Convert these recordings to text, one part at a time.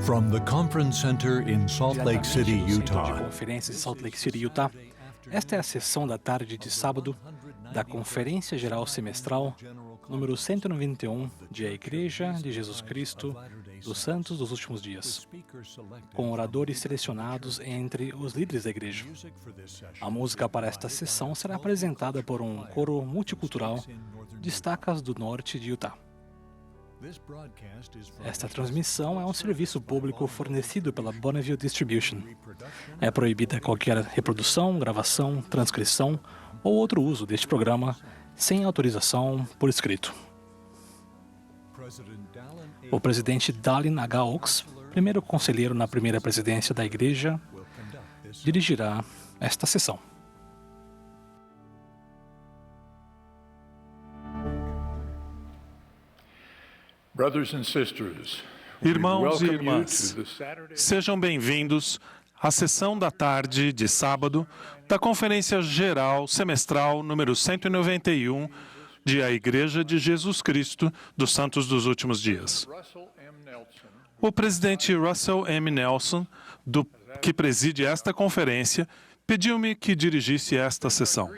From the Conference Center in Salt Lake City, Diretamente do Centro de Utah. Conferências de Salt Lake City, Utah. Esta é a sessão da tarde de sábado da Conferência Geral Semestral número 191 de A Igreja de Jesus Cristo dos Santos dos Últimos Dias, com oradores selecionados entre os líderes da igreja. A música para esta sessão será apresentada por um coro multicultural de estacas do norte de Utah. Esta transmissão é um serviço público fornecido pela Bonneville Distribution. É proibida qualquer reprodução, gravação, transcrição ou outro uso deste programa sem autorização por escrito. O presidente Dallin H. Oaks, primeiro conselheiro na primeira presidência da igreja, dirigirá esta sessão. Irmãos e irmãs, sejam bem-vindos à sessão da tarde de sábado da Conferência Geral Semestral número 191 de A Igreja de Jesus Cristo dos Santos dos Últimos Dias. O presidente Russell M. Nelson, que preside esta conferência, pediu-me que dirigisse esta sessão.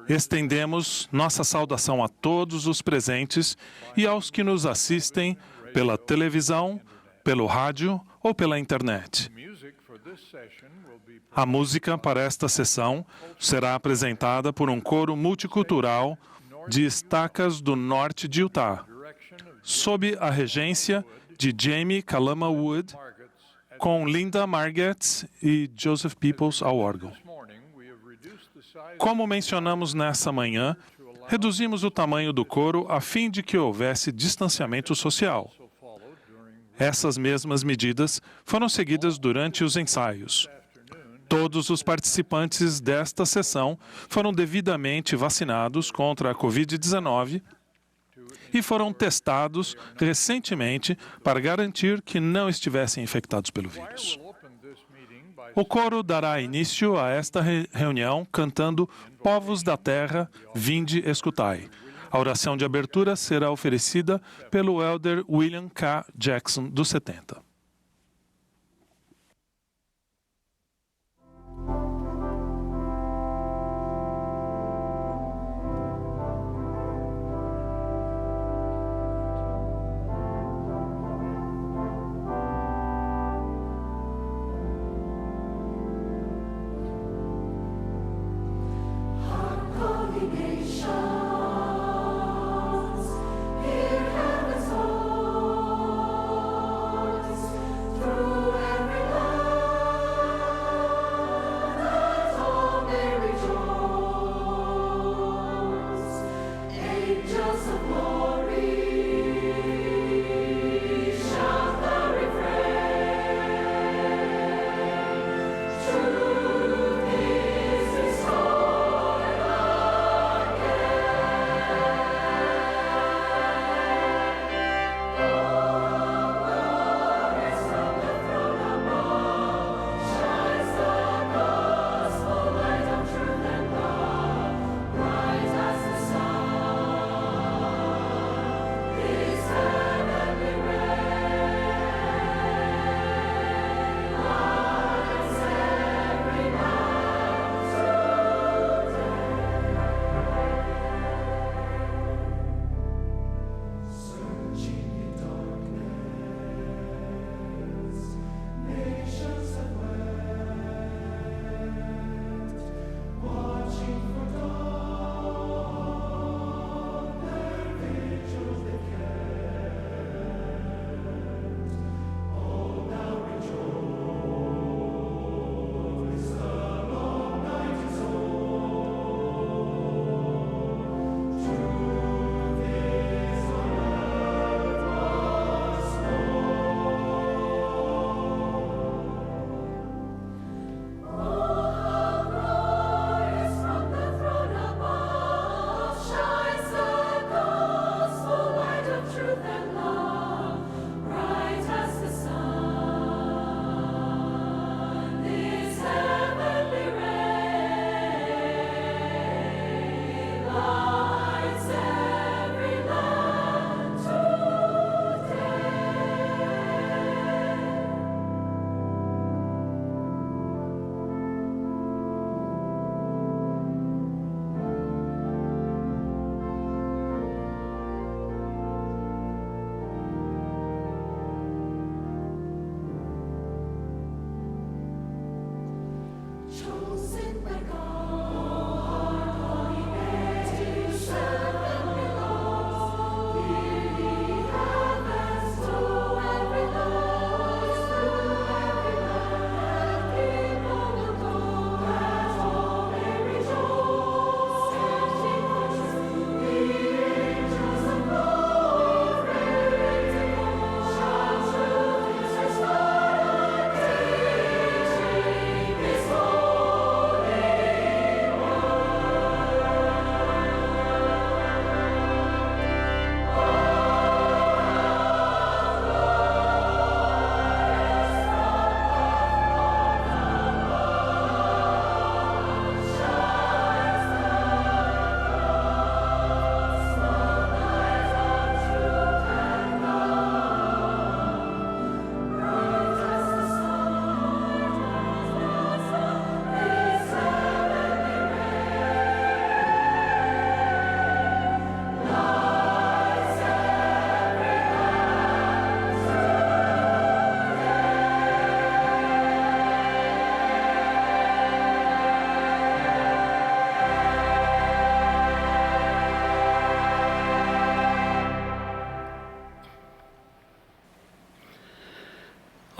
Estendemos nossa saudação a todos os presentes e aos que nos assistem pela televisão, pelo rádio ou pela internet. A música para esta sessão será apresentada por um coro multicultural de estacas do norte de Utah, sob a regência de Jamie Kalama Wood, com Linda Margetts e Joseph Peoples ao órgão. Como mencionamos nessa manhã, reduzimos o tamanho do coro a fim de que houvesse distanciamento social. Essas mesmas medidas foram seguidas durante os ensaios. Todos os participantes desta sessão foram devidamente vacinados contra a Covid-19 e foram testados recentemente para garantir que não estivessem infectados pelo vírus. O coro dará início a esta reunião cantando Povos da Terra, Vinde Escutai. A oração de abertura será oferecida pelo elder William K. Jackson, dos 70. Nations, hear heaven's voice.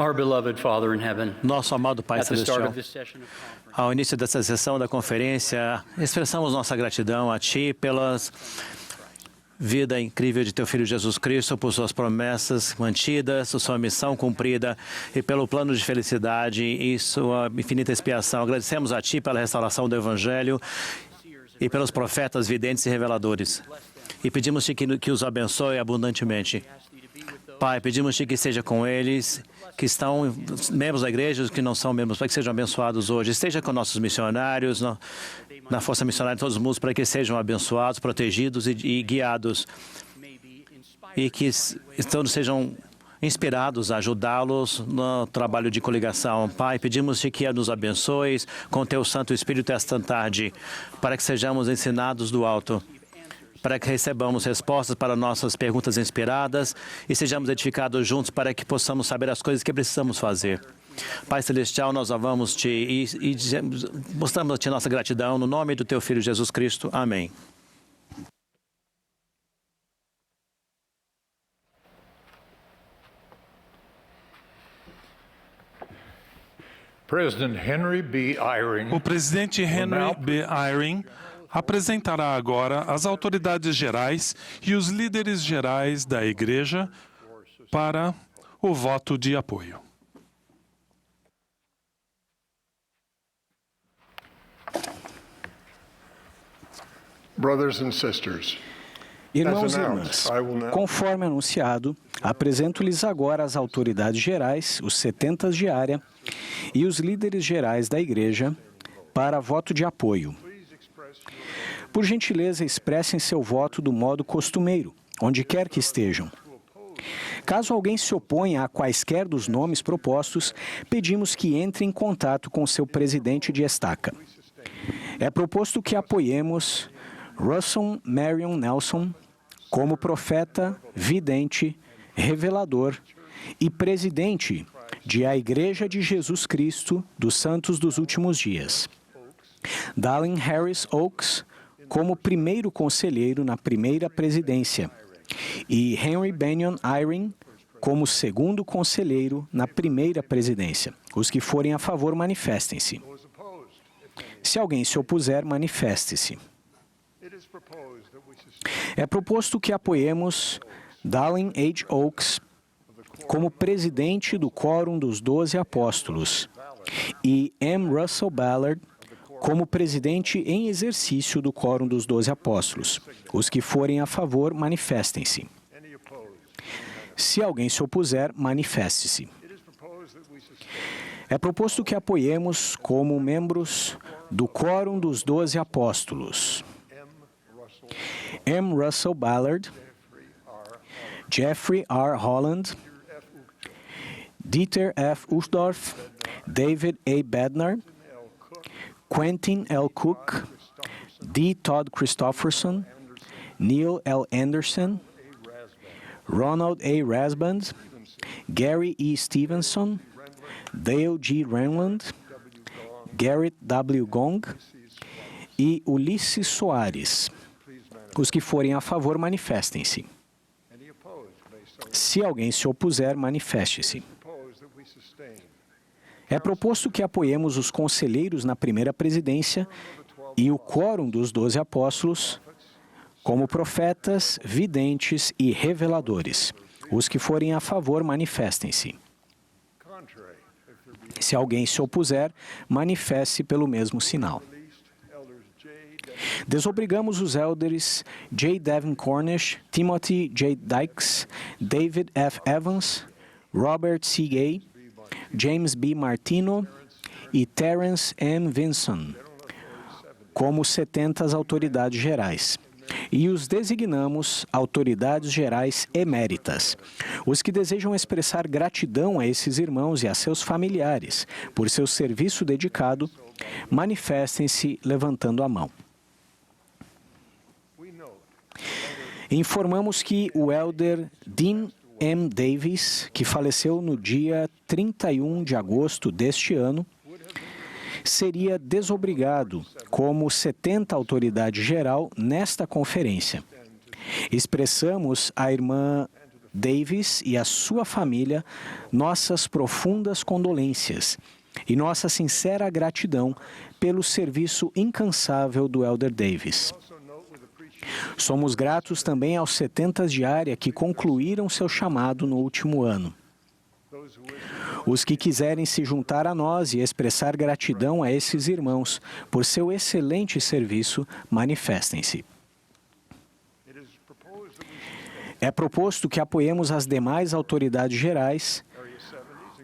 Our beloved Father in heaven, Nosso amado Pai at the start Celestial, of this session of conference, ao início dessa sessão da conferência, expressamos nossa gratidão a Ti pela vida incrível de Teu Filho Jesus Cristo, por Suas promessas mantidas, Sua missão cumprida e pelo plano de felicidade e Sua infinita expiação. Agradecemos a Ti pela restauração do Evangelho e pelos profetas, videntes e reveladores. E pedimos-te que os abençoe abundantemente. Pai, pedimos-te que esteja com eles, que estão membros da igreja, os que não são membros, para que sejam abençoados hoje. Esteja com nossos missionários, na força missionária de todos os mundos, para que sejam abençoados, protegidos e guiados. E que todos sejam inspirados a ajudá-los no trabalho de coligação. Pai, pedimos-te que nos abençoes com Teu Santo Espírito esta tarde, para que sejamos ensinados do alto, para que recebamos respostas para nossas perguntas inspiradas e sejamos edificados juntos para que possamos saber as coisas que precisamos fazer. Pai Celestial, nós louvamos-te e mostramos-te nossa gratidão no nome do Teu Filho Jesus Cristo. Amém. O presidente Henry B. Eyring apresentará agora as autoridades gerais e os líderes gerais da Igreja para o voto de apoio. Brothers and sisters, Irmãos e irmãs, conforme anunciado, apresento-lhes agora as autoridades gerais, os 70 de área e os líderes gerais da Igreja para voto de apoio. Por gentileza, expressem seu voto do modo costumeiro, onde quer que estejam. Caso alguém se oponha a quaisquer dos nomes propostos, pedimos que entre em contato com seu presidente de estaca. É proposto que apoiemos Russell Marion Nelson como profeta, vidente, revelador e presidente de A Igreja de Jesus Cristo dos Santos dos Últimos Dias. Dallin Harris Oaks como primeiro conselheiro na primeira presidência e Henry Benyon Eyring como segundo conselheiro na primeira presidência. Os que forem a favor, manifestem-se. Se alguém se opuser, manifeste-se. É proposto que apoiemos Dallin H. Oaks como presidente do Quórum dos 12 Apóstolos e M. Russell Ballard como presidente em exercício do Quórum dos 12 Apóstolos. Os que forem a favor, manifestem-se. Se alguém se opuser, manifeste-se. É proposto que apoiemos como membros do Quórum dos 12 Apóstolos M. Russell Ballard, Jeffrey R. Holland, Dieter F. Uchtdorf, David A. Bednar, Quentin L. Cook, D. Todd Christofferson, Neil L. Anderson, Ronald A. Rasband, Gary E. Stevenson, Dale G. Renland, Garrett W. Gong e Ulisses Soares. Os que forem a favor, manifestem-se. Se alguém se opuser, manifeste-se. É proposto que apoiemos os conselheiros na primeira presidência e o quórum dos 12 apóstolos como profetas, videntes e reveladores. Os que forem a favor, manifestem-se. Se alguém se opuser, manifeste pelo mesmo sinal. Desobrigamos os elders J. Devin Cornish, Timothy J. Dykes, David F. Evans, Robert C. Gay, James B. Martino e Terence M. Vinson como 70 autoridades gerais. E os designamos autoridades gerais eméritas. Os que desejam expressar gratidão a esses irmãos e a seus familiares por seu serviço dedicado, manifestem-se levantando a mão. Informamos que o elder Dean M. Davis, que faleceu no dia 31 de agosto deste ano, seria desobrigado como 70 autoridade geral nesta conferência. Expressamos à irmã Davis e à sua família nossas profundas condolências e nossa sincera gratidão pelo serviço incansável do elder Davis. Somos gratos também aos 70 de área que concluíram seu chamado no último ano. Os que quiserem se juntar a nós e expressar gratidão a esses irmãos por seu excelente serviço, manifestem-se. É proposto que apoiemos as demais autoridades gerais,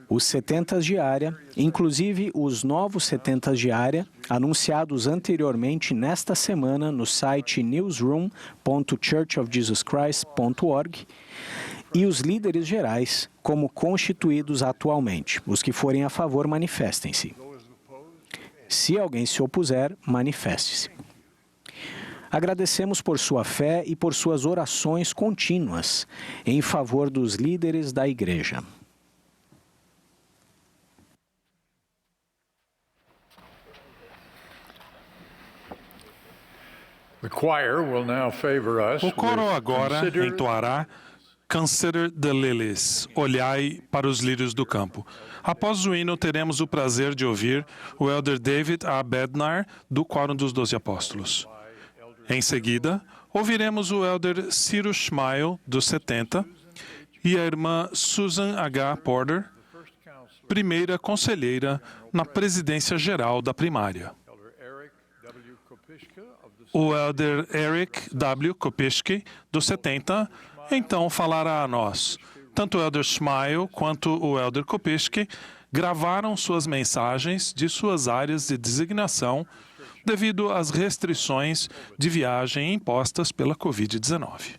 os 70 de área, inclusive os novos 70 de área, anunciados anteriormente nesta semana no site newsroom.churchofjesuschrist.org, e os líderes gerais, como constituídos atualmente. Os que forem a favor, manifestem-se. Se alguém se opuser, manifeste-se. Agradecemos por sua fé e por suas orações contínuas em favor dos líderes da Igreja. O coro agora entoará Consider the Lilies, olhai para os lírios do campo. Após o hino, teremos o prazer de ouvir o elder David A. Bednar, do Quórum dos 12 Apóstolos. Em seguida, ouviremos o elder Cyrus Schmeil, dos 70, e a irmã Susan H. Porter, primeira conselheira na presidência geral da primária. O elder Eric W. Kopischke, dos 70, então falará a nós. Tanto o elder Schmeil quanto o elder Kopischke gravaram suas mensagens de suas áreas de designação devido às restrições de viagem impostas pela Covid-19.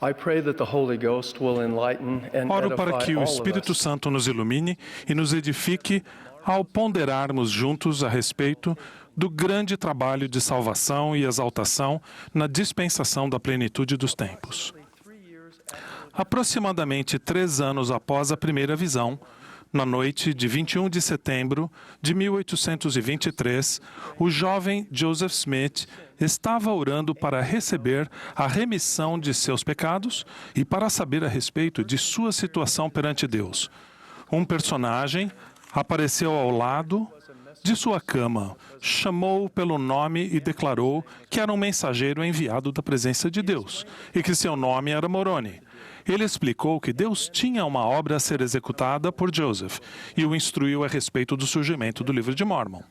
I pray that the Holy Ghost will enlighten and Oro para edify que o all of Espírito us. Santo nos ilumine e nos edifique ao ponderarmos juntos a respeito do grande trabalho de salvação e exaltação na dispensação da plenitude dos tempos. Aproximadamente 3 anos após a primeira visão, na noite de 21 de setembro de 1823, o jovem Joseph Smith estava orando para receber a remissão de seus pecados e para saber a respeito de sua situação perante Deus. Um personagem apareceu ao lado de sua cama, chamou-o pelo nome e declarou que era um mensageiro enviado da presença de Deus e que seu nome era Moroni. Ele explicou que Deus tinha uma obra a ser executada por Joseph e o instruiu a respeito do surgimento do Livro de Mórmon.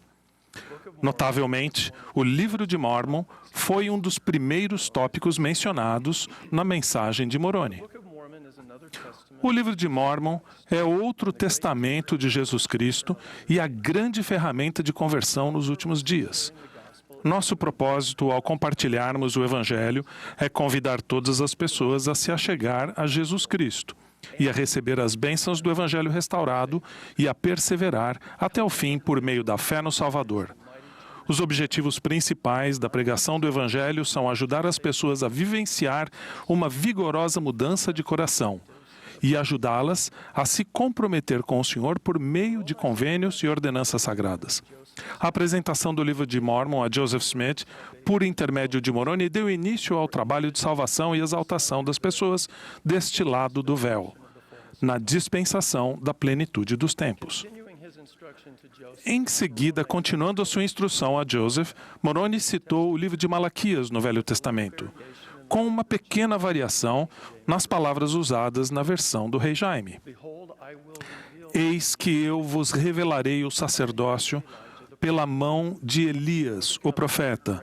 Notavelmente, o Livro de Mórmon foi um dos primeiros tópicos mencionados na mensagem de Moroni. O Livro de Mórmon é outro testamento de Jesus Cristo e a grande ferramenta de conversão nos últimos dias. Nosso propósito ao compartilharmos o Evangelho é convidar todas as pessoas a se achegar a Jesus Cristo e a receber as bênçãos do Evangelho restaurado e a perseverar até o fim por meio da fé no Salvador. Os objetivos principais da pregação do Evangelho são ajudar as pessoas a vivenciar uma vigorosa mudança de coração e ajudá-las a se comprometer com o Senhor por meio de convênios e ordenanças sagradas. A apresentação do Livro de Mórmon a Joseph Smith, por intermédio de Moroni, deu início ao trabalho de salvação e exaltação das pessoas deste lado do véu, na dispensação da plenitude dos tempos. Em seguida, continuando a sua instrução a Joseph, Moroni citou o livro de Malaquias no Velho Testamento, com uma pequena variação nas palavras usadas na versão do rei Jaime. Eis que eu vos revelarei o sacerdócio pela mão de Elias, o profeta,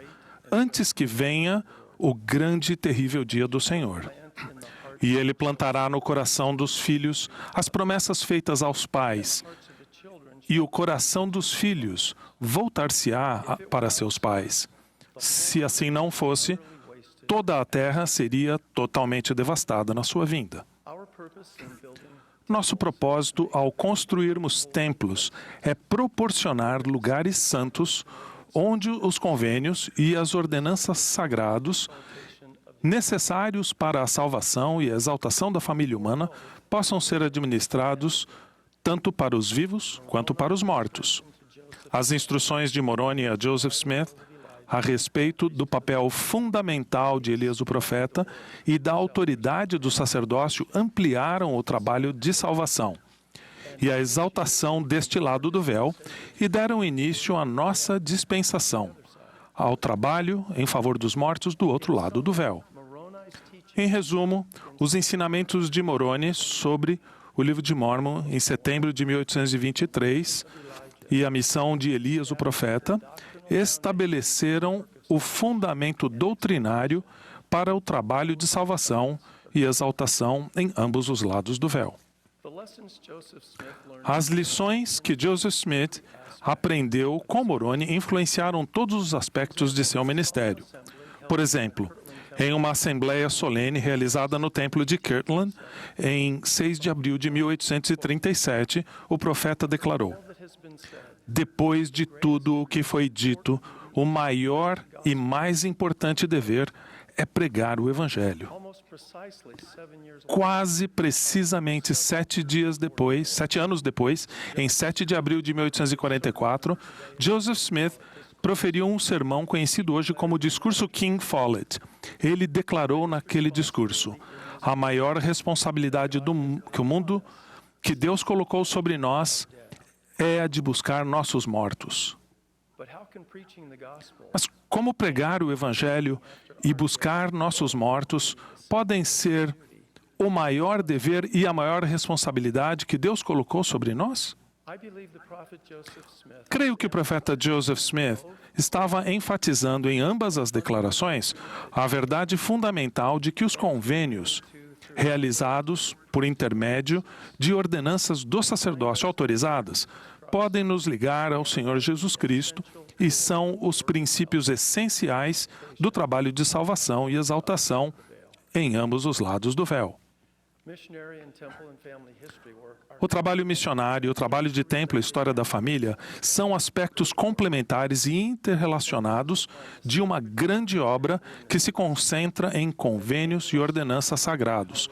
antes que venha o grande e terrível dia do Senhor. E ele plantará no coração dos filhos as promessas feitas aos pais, e o coração dos filhos voltar-se-á para seus pais. Se assim não fosse, toda a terra seria totalmente devastada na sua vinda. Nosso propósito ao construirmos templos é proporcionar lugares santos onde os convênios e as ordenanças sagrados necessários para a salvação e a exaltação da família humana possam ser administrados tanto para os vivos quanto para os mortos. As instruções de Moroni a Joseph Smith a respeito do papel fundamental de Elias o profeta e da autoridade do sacerdócio ampliaram o trabalho de salvação e a exaltação deste lado do véu e deram início à nossa dispensação, ao trabalho em favor dos mortos do outro lado do véu. Em resumo, os ensinamentos de Moroni sobre o Livro de Mórmon em setembro de 1823 e a missão de Elias o profeta estabeleceram o fundamento doutrinário para o trabalho de salvação e exaltação em ambos os lados do véu. As lições que Joseph Smith aprendeu com Moroni influenciaram todos os aspectos de seu ministério. Por exemplo, em uma assembleia solene realizada no templo de Kirtland, em 6 de abril de 1837, o profeta declarou: depois de tudo o que foi dito, o maior e mais importante dever é pregar o Evangelho. Quase precisamente 7 anos depois, em 7 de abril de 1844, Joseph Smith proferiu um sermão conhecido hoje como o Discurso King Follett. Ele declarou naquele discurso: a maior responsabilidade que Deus colocou sobre nós é a de buscar nossos mortos. Mas como pregar o Evangelho e buscar nossos mortos podem ser o maior dever e a maior responsabilidade que Deus colocou sobre nós? Creio que o profeta Joseph Smith estava enfatizando em ambas as declarações a verdade fundamental de que os convênios realizados por intermédio de ordenanças do sacerdócio autorizadas podem nos ligar ao Senhor Jesus Cristo e são os princípios essenciais do trabalho de salvação e exaltação em ambos os lados do véu. O trabalho missionário, o trabalho de templo e a história da família são aspectos complementares e interrelacionados de uma grande obra que se concentra em convênios e ordenanças sagrados,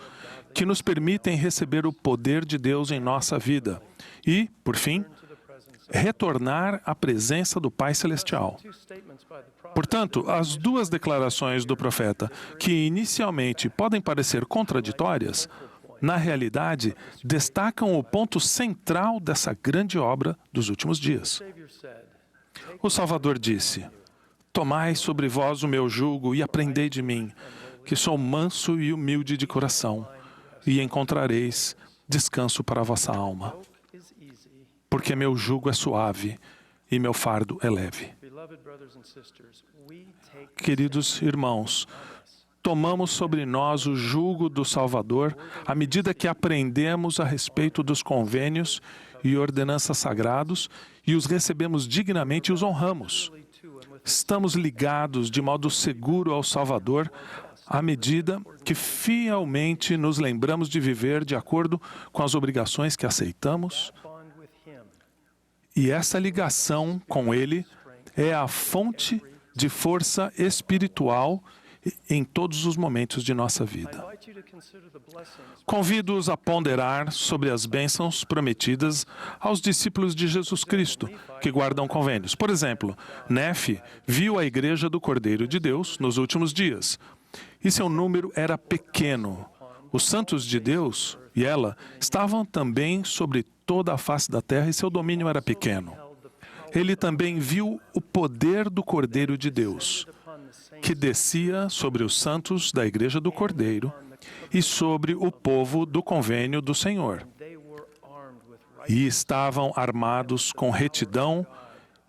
que nos permitem receber o poder de Deus em nossa vida e, por fim, retornar à presença do Pai Celestial. Portanto, as duas declarações do profeta, que inicialmente podem parecer contraditórias, na realidade, destacam o ponto central dessa grande obra dos últimos dias. O Salvador disse: "Tomai sobre vós o meu jugo e aprendei de mim, que sou manso e humilde de coração, e encontrareis descanso para a vossa alma. Porque meu jugo é suave e meu fardo é leve." Queridos irmãos, tomamos sobre nós o jugo do Salvador à medida que aprendemos a respeito dos convênios e ordenanças sagrados e os recebemos dignamente e os honramos. Estamos ligados de modo seguro ao Salvador à medida que fielmente nos lembramos de viver de acordo com as obrigações que aceitamos. E essa ligação com Ele é a fonte de força espiritual em todos os momentos de nossa vida. Convido-os a ponderar sobre as bênçãos prometidas aos discípulos de Jesus Cristo, que guardam convênios. Por exemplo, Nefe viu a Igreja do Cordeiro de Deus nos últimos dias, e seu número era pequeno. Os santos de Deus e ela estavam também sobre toda a face da terra e seu domínio era pequeno. Ele também viu o poder do Cordeiro de Deus, que descia sobre os santos da Igreja do Cordeiro e sobre o povo do convênio do Senhor. E estavam armados com retidão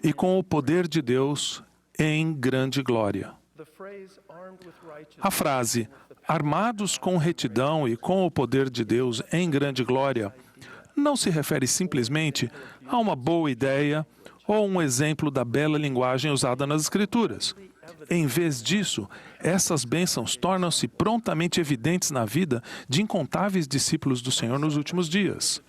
e com o poder de Deus em grande glória. A frase, armados com retidão e com o poder de Deus em grande glória, não se refere simplesmente a uma boa ideia ou um exemplo da bela linguagem usada nas Escrituras. Em vez disso, essas bênçãos tornam-se prontamente evidentes na vida de incontáveis discípulos do Senhor nos últimos dias.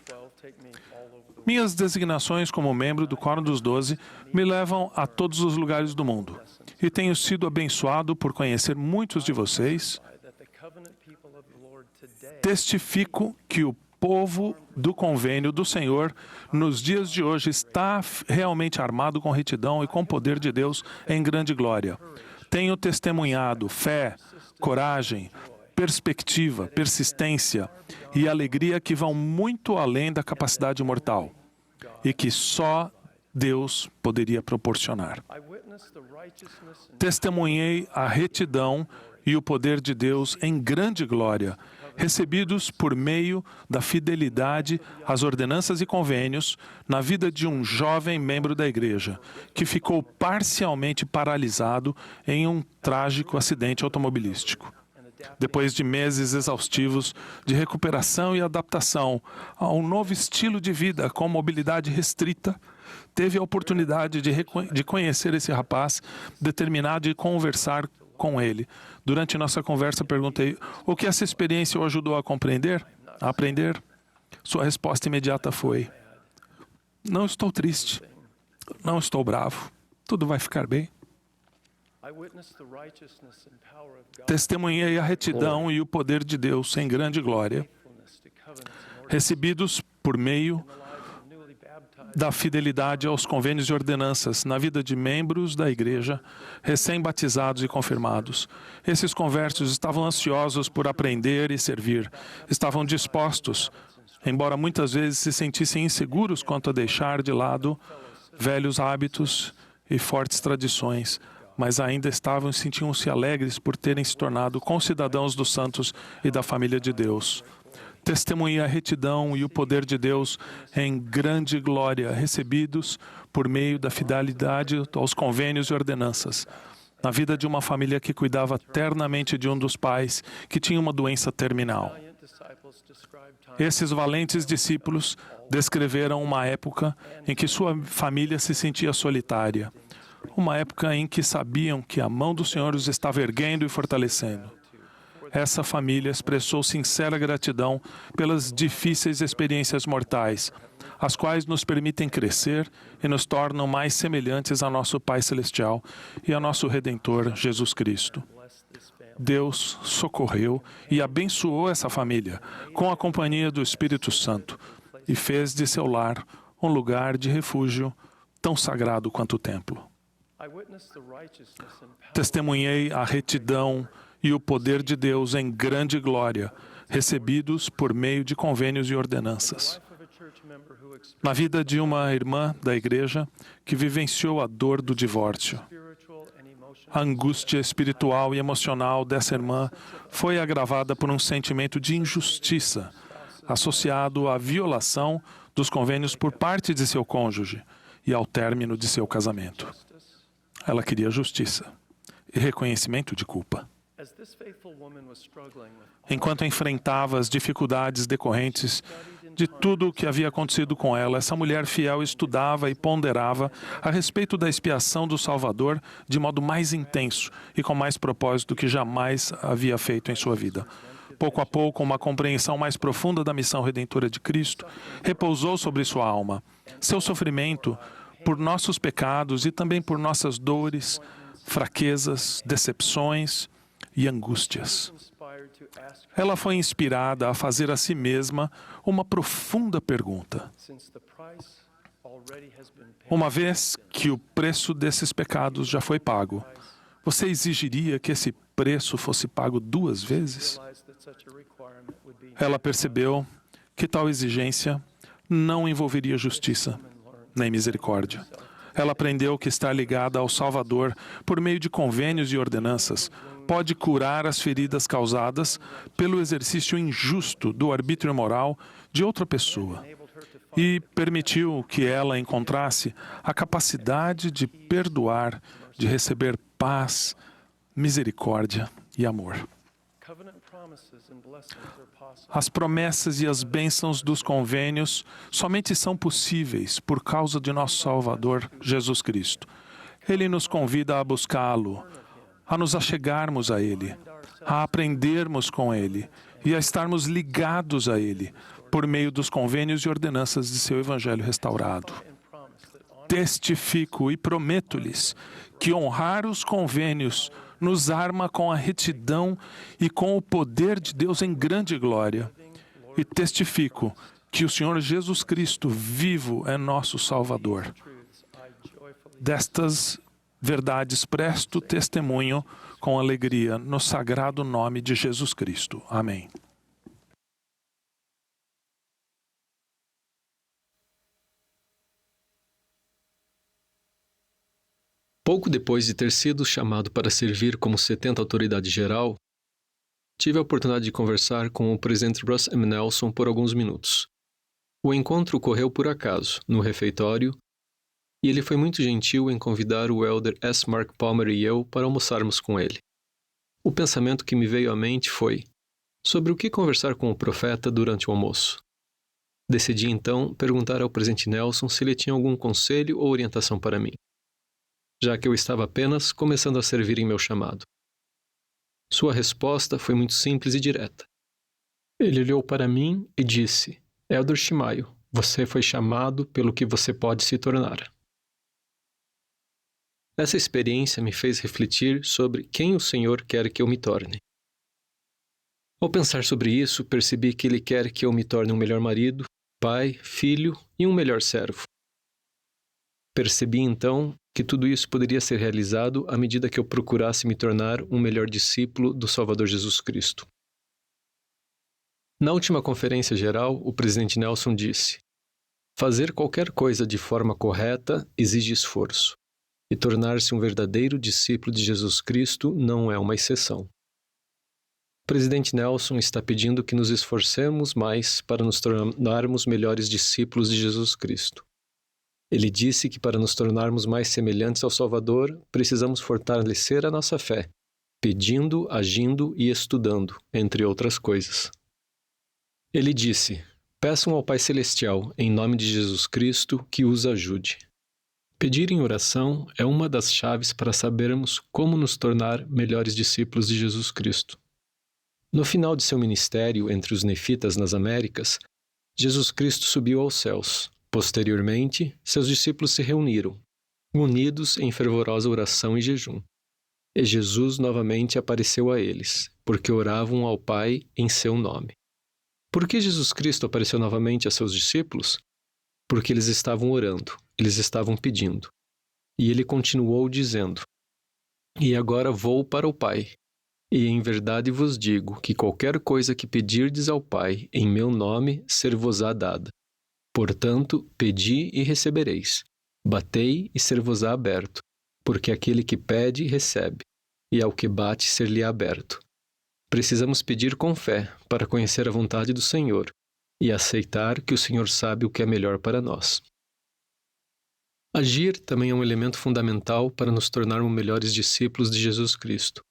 Minhas designações como membro do Quórum dos 12 me levam a todos os lugares do mundo. E tenho sido abençoado por conhecer muitos de vocês. Testifico que o povo do convênio do Senhor, nos dias de hoje, está realmente armado com retidão e com o poder de Deus em grande glória. Tenho testemunhado fé, coragem, perspectiva, persistência e alegria que vão muito além da capacidade mortal e que só Deus poderia proporcionar. Testemunhei a retidão e o poder de Deus em grande glória, recebidos por meio da fidelidade às ordenanças e convênios na vida de um jovem membro da igreja, que ficou parcialmente paralisado em um trágico acidente automobilístico. Depois de meses exaustivos de recuperação e adaptação a um novo estilo de vida com mobilidade restrita, teve a oportunidade de conhecer esse rapaz, determinado de conversar com ele. Durante nossa conversa, perguntei o que essa experiência o ajudou a compreender, a aprender. Sua resposta imediata foi: não estou triste, não estou bravo, tudo vai ficar bem. Testemunhei a retidão e o poder de Deus em grande glória, recebidos por meio da fidelidade aos convênios e ordenanças na vida de membros da igreja, recém-batizados e confirmados. Esses conversos estavam ansiosos por aprender e servir. Estavam dispostos, embora muitas vezes se sentissem inseguros quanto a deixar de lado velhos hábitos e fortes tradições, mas ainda sentiam-se alegres por terem se tornado concidadãos dos santos e da família de Deus. Testemunhei a retidão e o poder de Deus em grande glória, recebidos por meio da fidelidade aos convênios e ordenanças, na vida de uma família que cuidava ternamente de um dos pais que tinha uma doença terminal. Esses valentes discípulos descreveram uma época em que sua família se sentia solitária, uma época em que sabiam que a mão do Senhor os estava erguendo e fortalecendo. essa família expressou sincera gratidão pelas difíceis experiências mortais, as quais nos permitem crescer e nos tornam mais semelhantes a nosso Pai Celestial e a nosso Redentor, Jesus Cristo. Deus socorreu e abençoou essa família com a companhia do Espírito Santo e fez de seu lar um lugar de refúgio tão sagrado quanto o templo. Testemunhei a retidão e o poder de Deus em grande glória, recebidos por meio de convênios e ordenanças. Na vida de uma irmã da igreja que vivenciou a dor do divórcio. A angústia espiritual e emocional dessa irmã foi agravada por um sentimento de injustiça, associado à violação dos convênios por parte de seu cônjuge e ao término de seu casamento. Ela queria justiça e reconhecimento de culpa. Enquanto enfrentava as dificuldades decorrentes de tudo o que havia acontecido com ela, essa mulher fiel estudava e ponderava a respeito da expiação do Salvador de modo mais intenso e com mais propósito do que jamais havia feito em sua vida. Pouco a pouco, uma compreensão mais profunda da missão redentora de Cristo repousou sobre sua alma. Seu sofrimento por nossos pecados e também por nossas dores, fraquezas, decepções e angústias. Ela foi inspirada a fazer a si mesma uma profunda pergunta. Uma vez que o preço desses pecados já foi pago, você exigiria que esse preço fosse pago 2 vezes? Ela percebeu que tal exigência não envolveria justiça nem misericórdia. Ela aprendeu que estar ligada ao Salvador por meio de convênios e ordenanças pode curar as feridas causadas pelo exercício injusto do arbítrio moral de outra pessoa e permitiu que ela encontrasse a capacidade de perdoar, de receber paz, misericórdia e amor. As promessas e as bênçãos dos convênios somente são possíveis por causa de nosso Salvador, Jesus Cristo. Ele nos convida a buscá-lo, a nos achegarmos a Ele, a aprendermos com Ele e a estarmos ligados a Ele por meio dos convênios e ordenanças de seu Evangelho restaurado. Testifico e prometo-lhes que honrar os convênios nos arma com a retidão e com o poder de Deus em grande glória. E testifico que o Senhor Jesus Cristo vivo é nosso Salvador. Destas verdades presto testemunho com alegria no sagrado nome de Jesus Cristo. Amém. Pouco depois de ter sido chamado para servir como 70ª autoridade geral, tive a oportunidade de conversar com o presidente Russ M. Nelson por alguns minutos. O encontro ocorreu por acaso, no refeitório, e ele foi muito gentil em convidar o elder S. Mark Palmer e eu para almoçarmos com ele. O pensamento que me veio à mente foi: sobre o que conversar com o profeta durante o almoço? Decidi então perguntar ao presidente Nelson se ele tinha algum conselho ou orientação para mim, já que eu estava apenas começando a servir em meu chamado. Sua resposta foi muito simples e direta. Ele olhou para mim e disse: Elder Shimaio, você foi chamado pelo que você pode se tornar. Essa experiência me fez refletir sobre quem o Senhor quer que eu me torne. Ao pensar sobre isso, percebi que Ele quer que eu me torne um melhor marido, pai, filho e um melhor servo. Percebi então que tudo isso poderia ser realizado à medida que eu procurasse me tornar um melhor discípulo do Salvador Jesus Cristo. Na última conferência geral, o presidente Nelson disse: fazer qualquer coisa de forma correta exige esforço, e tornar-se um verdadeiro discípulo de Jesus Cristo não é uma exceção. O presidente Nelson está pedindo que nos esforcemos mais para nos tornarmos melhores discípulos de Jesus Cristo. Ele disse que para nos tornarmos mais semelhantes ao Salvador, precisamos fortalecer a nossa fé, pedindo, agindo e estudando, entre outras coisas. Ele disse: peçam ao Pai Celestial, em nome de Jesus Cristo, que os ajude. Pedir em oração é uma das chaves para sabermos como nos tornar melhores discípulos de Jesus Cristo. No final de seu ministério entre os nefitas nas Américas, Jesus Cristo subiu aos céus. Posteriormente, seus discípulos se reuniram, unidos em fervorosa oração e jejum. E Jesus novamente apareceu a eles, porque oravam ao Pai em seu nome. Por que Jesus Cristo apareceu novamente a seus discípulos? Porque eles estavam orando, eles estavam pedindo. E ele continuou dizendo: E agora vou para o Pai. E em verdade vos digo que qualquer coisa que pedirdes ao Pai em meu nome, ser-vos-á dada. Portanto, pedi e recebereis. Batei e ser-vos-á aberto. Porque aquele que pede, recebe. E ao que bate, ser-lhe aberto. Precisamos pedir com fé para conhecer a vontade do Senhor e aceitar que o Senhor sabe o que é melhor para nós. Agir também é um elemento fundamental para nos tornarmos melhores discípulos de Jesus Cristo.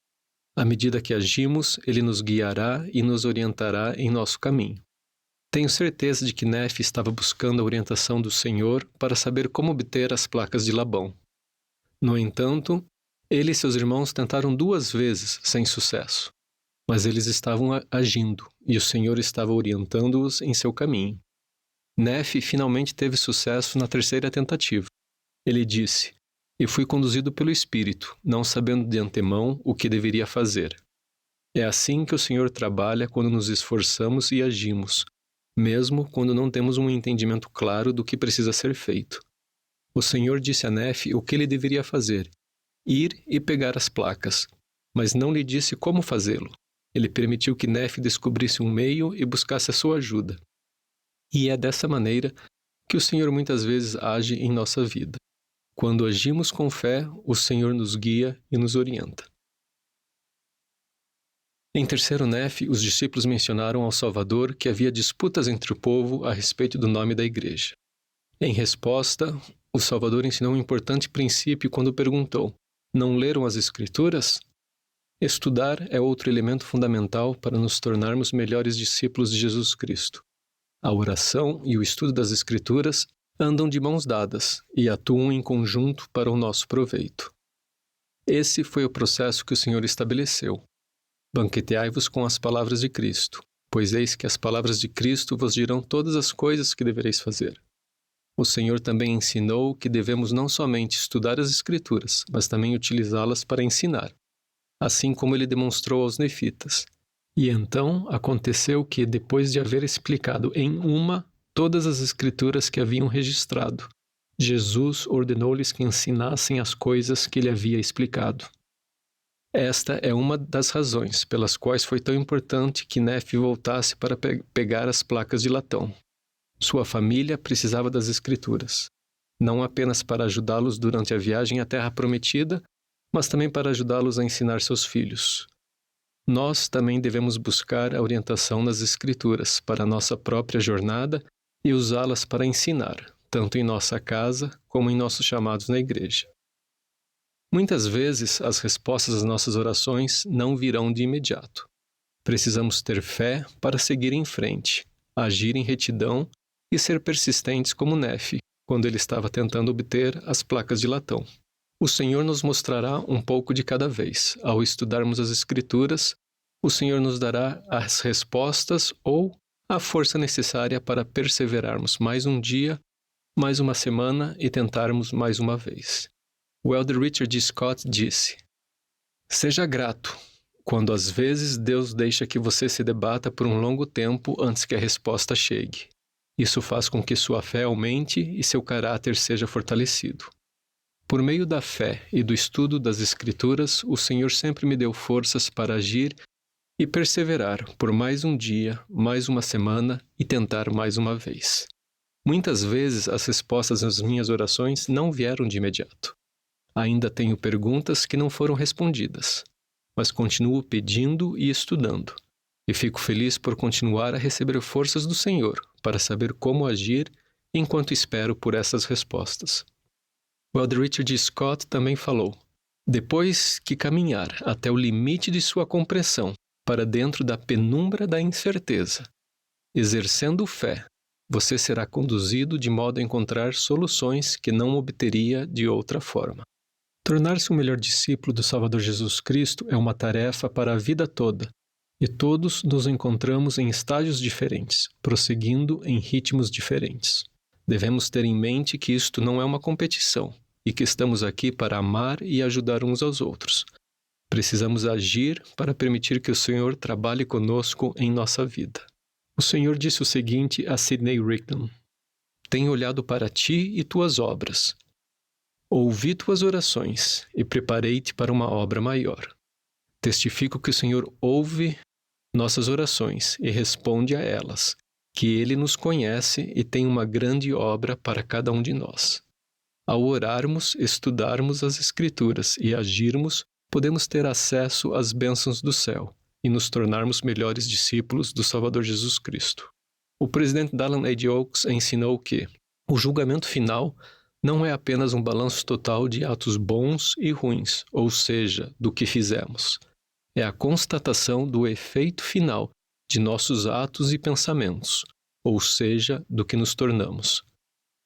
À medida que agimos, Ele nos guiará e nos orientará em nosso caminho. Tenho certeza de que Nefe estava buscando a orientação do Senhor para saber como obter as placas de Labão. No entanto, ele e seus irmãos tentaram 2 vezes sem sucesso, mas eles estavam agindo e o Senhor estava orientando-os em seu caminho. Nefe finalmente teve sucesso na 3ª tentativa. Ele disse: E fui conduzido pelo Espírito, não sabendo de antemão o que deveria fazer. É assim que o Senhor trabalha quando nos esforçamos e agimos, mesmo quando não temos um entendimento claro do que precisa ser feito. O Senhor disse a Nefe o que ele deveria fazer: ir e pegar as placas, mas não lhe disse como fazê-lo. Ele permitiu que Nefe descobrisse um meio e buscasse a sua ajuda. E é dessa maneira que o Senhor muitas vezes age em nossa vida. Quando agimos com fé, o Senhor nos guia e nos orienta. Em 3º Nefe, os discípulos mencionaram ao Salvador que havia disputas entre o povo a respeito do nome da igreja. Em resposta, o Salvador ensinou um importante princípio quando perguntou: Não leram as Escrituras? Estudar é outro elemento fundamental para nos tornarmos melhores discípulos de Jesus Cristo. A oração e o estudo das Escrituras andam de mãos dadas e atuam em conjunto para o nosso proveito. Esse foi o processo que o Senhor estabeleceu. Banqueteai-vos com as palavras de Cristo, pois eis que as palavras de Cristo vos dirão todas as coisas que devereis fazer. O Senhor também ensinou que devemos não somente estudar as Escrituras, mas também utilizá-las para ensinar, assim como ele demonstrou aos nefitas. E então aconteceu que, depois de haver explicado em todas as Escrituras que haviam registrado, Jesus ordenou-lhes que ensinassem as coisas que ele havia explicado. Esta é uma das razões pelas quais foi tão importante que Nefe voltasse para pegar as placas de latão. Sua família precisava das Escrituras, não apenas para ajudá-los durante a viagem à Terra Prometida, mas também para ajudá-los a ensinar seus filhos. Nós também devemos buscar a orientação nas Escrituras para a nossa própria jornada e usá-las para ensinar, tanto em nossa casa como em nossos chamados na igreja. Muitas vezes, as respostas às nossas orações não virão de imediato. Precisamos ter fé para seguir em frente, agir em retidão e ser persistentes como Nefe, quando ele estava tentando obter as placas de latão. O Senhor nos mostrará um pouco de cada vez. Ao estudarmos as Escrituras, o Senhor nos dará as respostas ou a força necessária para perseverarmos mais um dia, mais uma semana e tentarmos mais uma vez. O elder Richard D. Scott disse: Seja grato quando às vezes Deus deixa que você se debata por um longo tempo antes que a resposta chegue. Isso faz com que sua fé aumente e seu caráter seja fortalecido. Por meio da fé e do estudo das Escrituras, o Senhor sempre me deu forças para agir e perseverar por mais um dia, mais uma semana e tentar mais uma vez. Muitas vezes as respostas às minhas orações não vieram de imediato. Ainda tenho perguntas que não foram respondidas, mas continuo pedindo e estudando. E fico feliz por continuar a receber forças do Senhor para saber como agir enquanto espero por essas respostas. O elder Richard Scott também falou: depois que caminhar até o limite de sua compreensão para dentro da penumbra da incerteza, exercendo fé, você será conduzido de modo a encontrar soluções que não obteria de outra forma. Tornar-se um melhor discípulo do Salvador Jesus Cristo é uma tarefa para a vida toda, E todos nos encontramos em estágios diferentes, prosseguindo em ritmos diferentes. Devemos ter em mente que isto não é uma competição e que estamos aqui para amar e ajudar uns aos outros. Precisamos agir para permitir que o Senhor trabalhe conosco em nossa vida. O Senhor disse o seguinte a Sidney Rigdon: Tenho olhado para ti e tuas obras. Ouvi tuas orações e preparei-te para uma obra maior. Testifico que o Senhor ouve nossas orações e responde a elas, que Ele nos conhece e tem uma grande obra para cada um de nós. Ao orarmos, estudarmos as Escrituras e agirmos, podemos ter acesso às bênçãos do céu e nos tornarmos melhores discípulos do Salvador Jesus Cristo. O presidente Dallin H. Oaks ensinou que o julgamento final não é apenas um balanço total de atos bons e ruins, ou seja, do que fizemos. É a constatação do efeito final de nossos atos e pensamentos, ou seja, do que nos tornamos.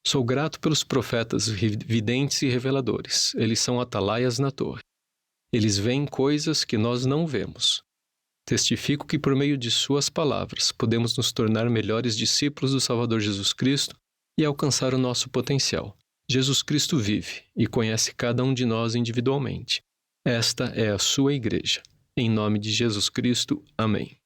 Sou grato pelos profetas videntes e reveladores. Eles são atalaias na torre. Eles veem coisas que nós não vemos. Testifico que por meio de suas palavras podemos nos tornar melhores discípulos do Salvador Jesus Cristo e alcançar o nosso potencial. Jesus Cristo vive e conhece cada um de nós individualmente. Esta é a sua igreja. Em nome de Jesus Cristo. Amém.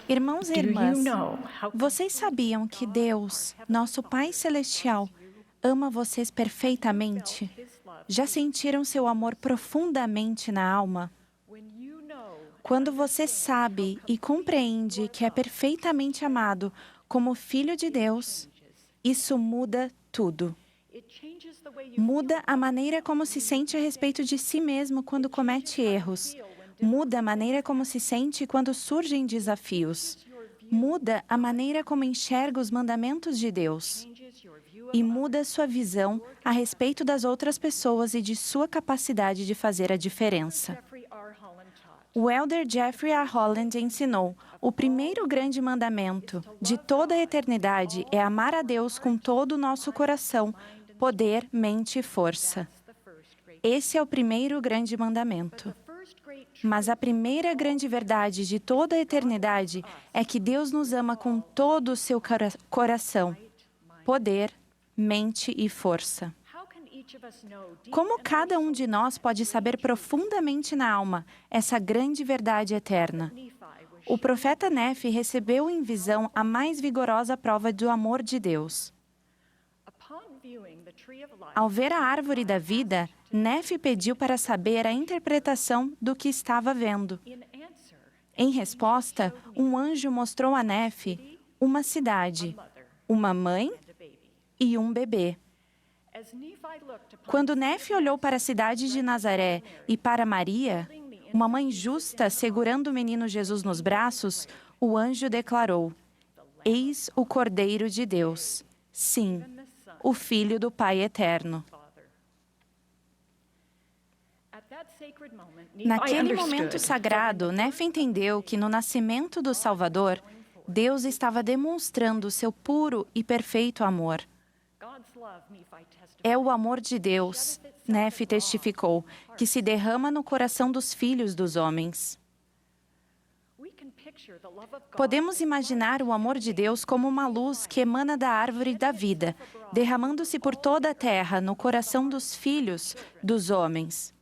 Irmãos e irmãs, vocês sabiam que Deus, nosso Pai Celestial, ama vocês perfeitamente? Já sentiram seu amor profundamente na alma? Quando você sabe e compreende que é perfeitamente amado como filho de Deus, isso muda tudo. Muda a maneira como se sente a respeito de si mesmo quando comete erros. Muda a maneira como se sente quando surgem desafios. Muda a maneira como enxerga os mandamentos de Deus. E muda sua visão a respeito das outras pessoas e de sua capacidade de fazer a diferença. O elder Jeffrey R. Holland ensinou: o primeiro grande mandamento de toda a eternidade é amar a Deus com todo o nosso coração, poder, mente e força. Esse é o primeiro grande mandamento. Mas a primeira grande verdade de toda a eternidade é que Deus nos ama com todo o seu coração, poder, mente e força. Como cada um de nós pode saber profundamente na alma essa grande verdade eterna? O profeta Nefe recebeu em visão a mais vigorosa prova do amor de Deus. Ao ver a árvore da vida, Nefe pediu para saber a interpretação do que estava vendo. Em resposta, um anjo mostrou a Nefe uma cidade, uma mãe e um bebê. Quando Nefe olhou para a cidade de Nazaré e para Maria, uma mãe justa segurando o menino Jesus nos braços, o anjo declarou: Eis o Cordeiro de Deus, sim, o Filho do Pai Eterno. Naquele momento sagrado, Nefe entendeu que no nascimento do Salvador, Deus estava demonstrando seu puro e perfeito amor. É o amor de Deus, Nefe testificou, que se derrama no coração dos filhos dos homens. Podemos imaginar o amor de Deus como uma luz que emana da árvore da vida, derramando-se por toda a terra no coração dos filhos dos homens.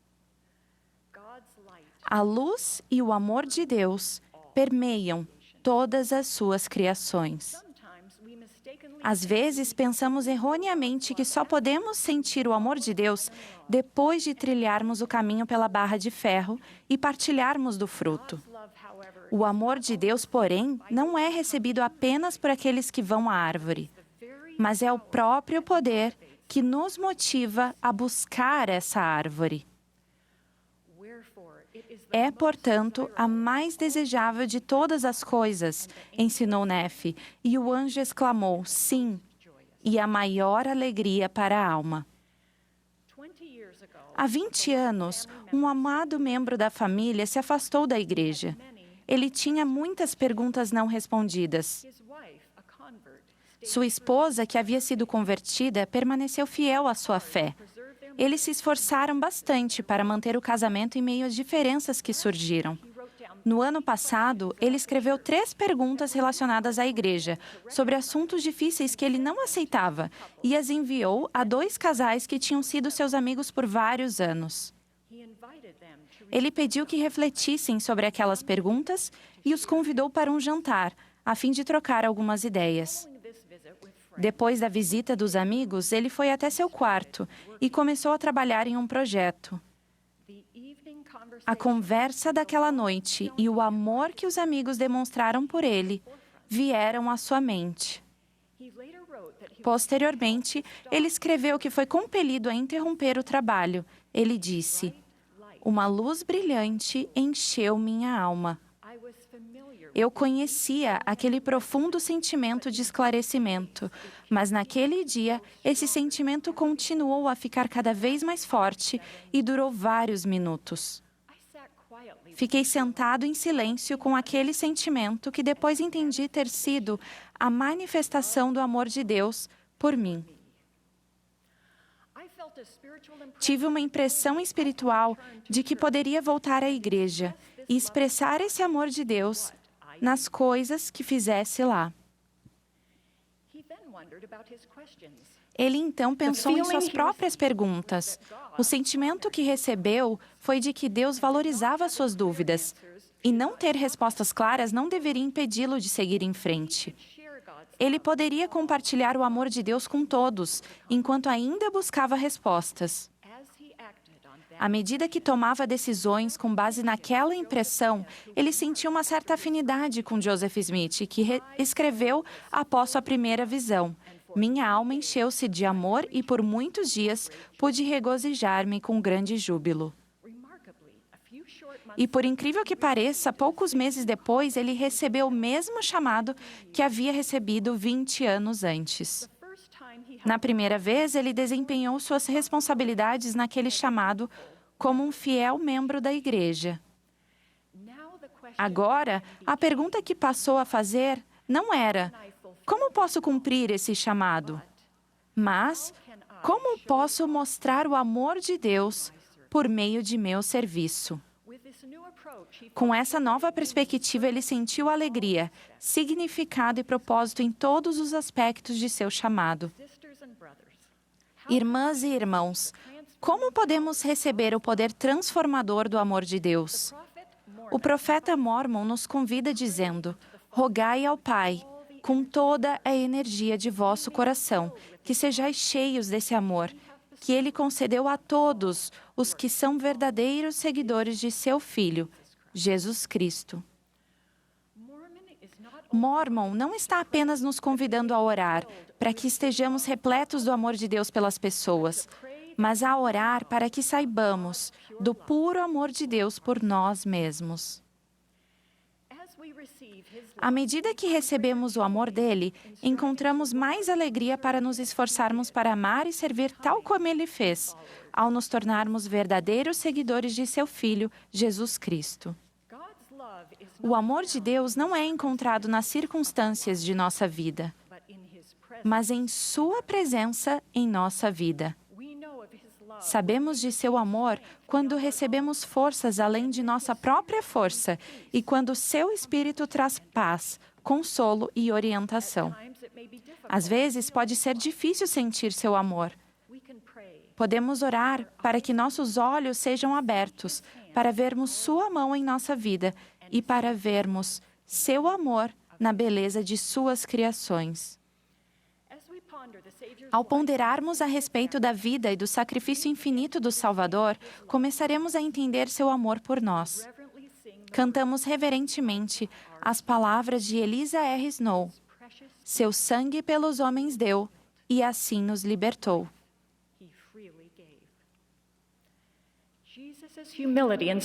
A luz e o amor de Deus permeiam todas as suas criações. Às vezes, pensamos erroneamente que só podemos sentir o amor de Deus depois de trilharmos o caminho pela barra de ferro e partilharmos do fruto. O amor de Deus, porém, não é recebido apenas por aqueles que vão à árvore, mas é o próprio poder que nos motiva a buscar essa árvore. É, portanto, a mais desejável de todas as coisas, ensinou Nefe, e o anjo exclamou, sim, e a maior alegria para a alma. Há 20 anos, um amado membro da família se afastou da igreja. Ele tinha muitas perguntas não respondidas. Sua esposa, que havia sido convertida, permaneceu fiel à sua fé. Eles se esforçaram bastante para manter o casamento em meio às diferenças que surgiram. No ano passado, ele escreveu 3 perguntas relacionadas à igreja, sobre assuntos difíceis que ele não aceitava, e as enviou a 2 casais que tinham sido seus amigos por vários anos. Ele pediu que refletissem sobre aquelas perguntas e os convidou para um jantar, a fim de trocar algumas ideias. Depois da visita dos amigos, ele foi até seu quarto e começou a trabalhar em um projeto. A conversa daquela noite e o amor que os amigos demonstraram por ele vieram à sua mente. Posteriormente, ele escreveu que foi compelido a interromper o trabalho. Ele disse: "Uma luz brilhante encheu minha alma. Eu conhecia aquele profundo sentimento de esclarecimento, mas naquele dia, esse sentimento continuou a ficar cada vez mais forte e durou vários minutos. Fiquei sentado em silêncio com aquele sentimento que depois entendi ter sido a manifestação do amor de Deus por mim. Tive uma impressão espiritual de que poderia voltar à igreja e expressar esse amor de Deus nas coisas que fizesse lá." Ele então pensou em suas próprias perguntas. O sentimento que recebeu foi de que Deus valorizava suas dúvidas, e não ter respostas claras não deveria impedi-lo de seguir em frente. Ele poderia compartilhar o amor de Deus com todos, enquanto ainda buscava respostas. À medida que tomava decisões com base naquela impressão, ele sentiu uma certa afinidade com Joseph Smith, que escreveu após sua primeira visão: "Minha alma encheu-se de amor e por muitos dias pude regozijar-me com grande júbilo." E por incrível que pareça, poucos meses depois, ele recebeu o mesmo chamado que havia recebido 20 anos antes. Na primeira vez, ele desempenhou suas responsabilidades naquele chamado como um fiel membro da igreja. Agora, a pergunta que passou a fazer não era: "Como posso cumprir esse chamado?", mas: "Como posso mostrar o amor de Deus por meio de meu serviço?" Com essa nova perspectiva, ele sentiu alegria, significado e propósito em todos os aspectos de seu chamado. Irmãs e irmãos, como podemos receber o poder transformador do amor de Deus? O profeta Mormon nos convida dizendo: "Rogai ao Pai, com toda a energia de vosso coração, que sejais cheios desse amor, que Ele concedeu a todos os que são verdadeiros seguidores de seu Filho, Jesus Cristo." Mormon não está apenas nos convidando a orar para que estejamos repletos do amor de Deus pelas pessoas, mas a orar para que saibamos do puro amor de Deus por nós mesmos. À medida que recebemos o amor dele, encontramos mais alegria para nos esforçarmos para amar e servir tal como ele fez, ao nos tornarmos verdadeiros seguidores de seu Filho, Jesus Cristo. O amor de Deus não é encontrado nas circunstâncias de nossa vida, mas em sua presença em nossa vida. Sabemos de seu amor quando recebemos forças além de nossa própria força e quando seu Espírito traz paz, consolo e orientação. Às vezes, pode ser difícil sentir seu amor. Podemos orar para que nossos olhos sejam abertos, para vermos sua mão em nossa vida e para vermos seu amor na beleza de suas criações. Ao ponderarmos a respeito da vida e do sacrifício infinito do Salvador, começaremos a entender seu amor por nós. Cantamos reverentemente as palavras de Eliza R. Snow: "Seu sangue pelos homens deu, e assim nos libertou."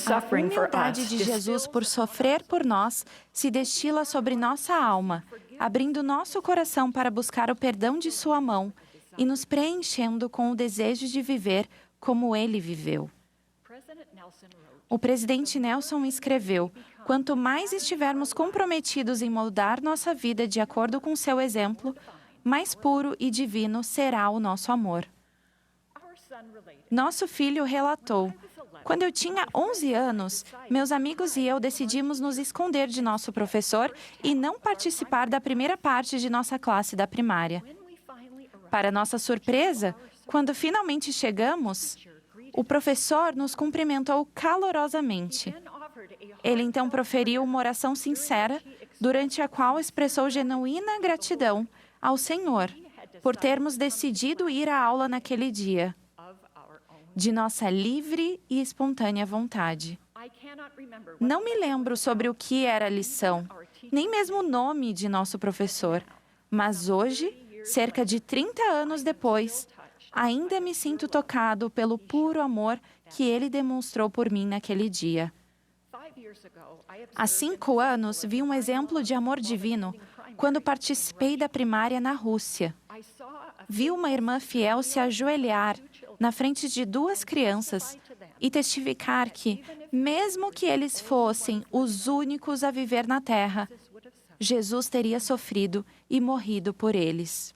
A humildade de Jesus por sofrer por nós se destila sobre nossa alma, abrindo nosso coração para buscar o perdão de sua mão e nos preenchendo com o desejo de viver como ele viveu. O presidente Nelson escreveu: "Quanto mais estivermos comprometidos em moldar nossa vida de acordo com seu exemplo, mais puro e divino será o nosso amor. Nosso filho relatou: quando eu tinha 11 anos, meus amigos e eu decidimos nos esconder de nosso professor e não participar da primeira parte de nossa classe da primária. Para nossa surpresa, quando finalmente chegamos, o professor nos cumprimentou calorosamente. Ele então proferiu uma oração sincera, durante a qual expressou genuína gratidão ao Senhor por termos decidido ir à aula naquele dia, de nossa livre e espontânea vontade. Não me lembro sobre o que era a lição, nem mesmo o nome de nosso professor, mas hoje, cerca de 30 anos depois, ainda me sinto tocado pelo puro amor que ele demonstrou por mim naquele dia. Há 5 anos, vi um exemplo de amor divino quando participei da primária na Rússia. Vi uma irmã fiel se ajoelhar na frente de 2 crianças e testificar que, mesmo que eles fossem os únicos a viver na Terra, Jesus teria sofrido e morrido por eles.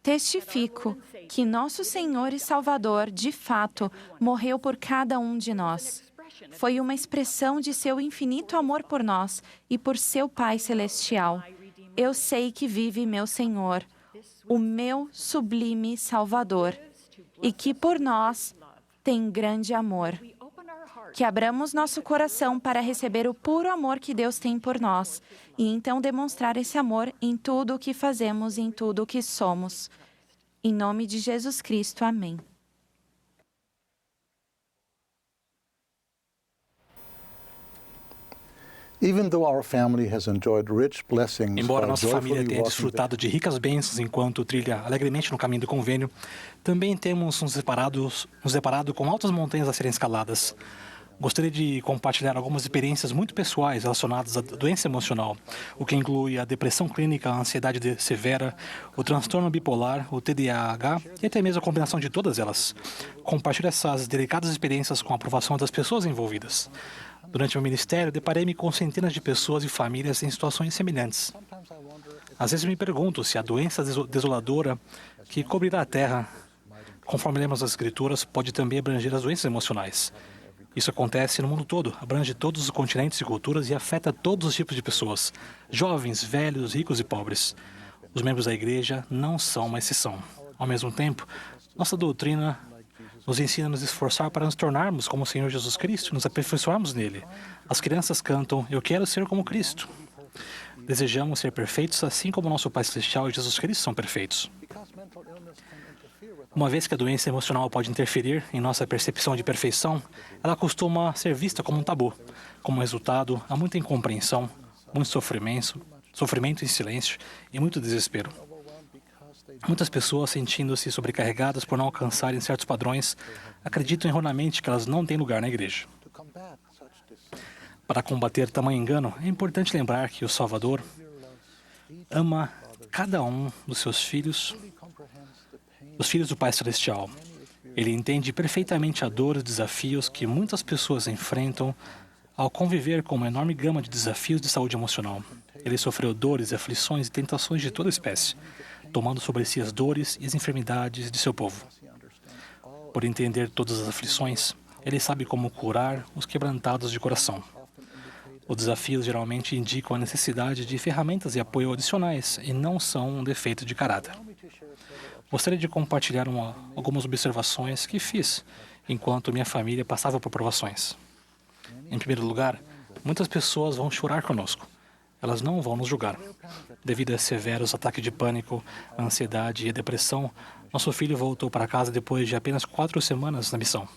Testifico que nosso Senhor e Salvador, de fato, morreu por cada um de nós. Foi uma expressão de seu infinito amor por nós e por seu Pai Celestial. Eu sei que vive meu Senhor, o meu sublime Salvador, e que por nós tem grande amor. Que abramos nosso coração para receber o puro amor que Deus tem por nós, e então demonstrar esse amor em tudo o que fazemos e em tudo o que somos. Em nome de Jesus Cristo, amém. Embora nossa família tenha desfrutado de ricas bênçãos enquanto trilha alegremente no caminho do convênio, também temos nos deparado com altas montanhas a serem escaladas. Gostaria de compartilhar algumas experiências muito pessoais relacionadas à doença emocional, o que inclui a depressão clínica, a ansiedade severa, o transtorno bipolar, o TDAH e até mesmo a combinação de todas elas. Compartilho essas delicadas experiências com a aprovação das pessoas envolvidas. Durante meu ministério, deparei-me com centenas de pessoas e famílias em situações semelhantes. Às vezes me pergunto se a doença desoladora que cobrirá a Terra, conforme lemos as Escrituras, pode também abranger as doenças emocionais. Isso acontece no mundo todo, abrange todos os continentes e culturas e afeta todos os tipos de pessoas, jovens, velhos, ricos e pobres. Os membros da igreja não são uma exceção. Ao mesmo tempo, nossa doutrina nos ensina a nos esforçar para nos tornarmos como o Senhor Jesus Cristo, nos aperfeiçoarmos nele. As crianças cantam: "Eu quero ser como Cristo". Desejamos ser perfeitos assim como nosso Pai Celestial e Jesus Cristo são perfeitos. Uma vez que a doença emocional pode interferir em nossa percepção de perfeição, ela costuma ser vista como um tabu. Como resultado, há muita incompreensão, muito sofrimento em silêncio e muito desespero. Muitas pessoas, sentindo-se sobrecarregadas por não alcançarem certos padrões, acreditam erroneamente que elas não têm lugar na igreja. Para combater tamanho engano, é importante lembrar que o Salvador ama cada um dos seus filhos, os filhos do Pai Celestial. Ele entende perfeitamente a dor e os desafios que muitas pessoas enfrentam ao conviver com uma enorme gama de desafios de saúde emocional. Ele sofreu dores, aflições e tentações de toda espécie, tomando sobre si as dores e as enfermidades de seu povo. Por entender todas as aflições, ele sabe como curar os quebrantados de coração. Os desafios geralmente indicam a necessidade de ferramentas e apoio adicionais e não são um defeito de caráter. Gostaria de compartilhar algumas observações que fiz enquanto minha família passava por provações. Em primeiro lugar, muitas pessoas vão chorar conosco. Elas não vão nos julgar. Devido a severos ataques de pânico, a ansiedade e a depressão, nosso filho voltou para casa depois de apenas 4 semanas na missão.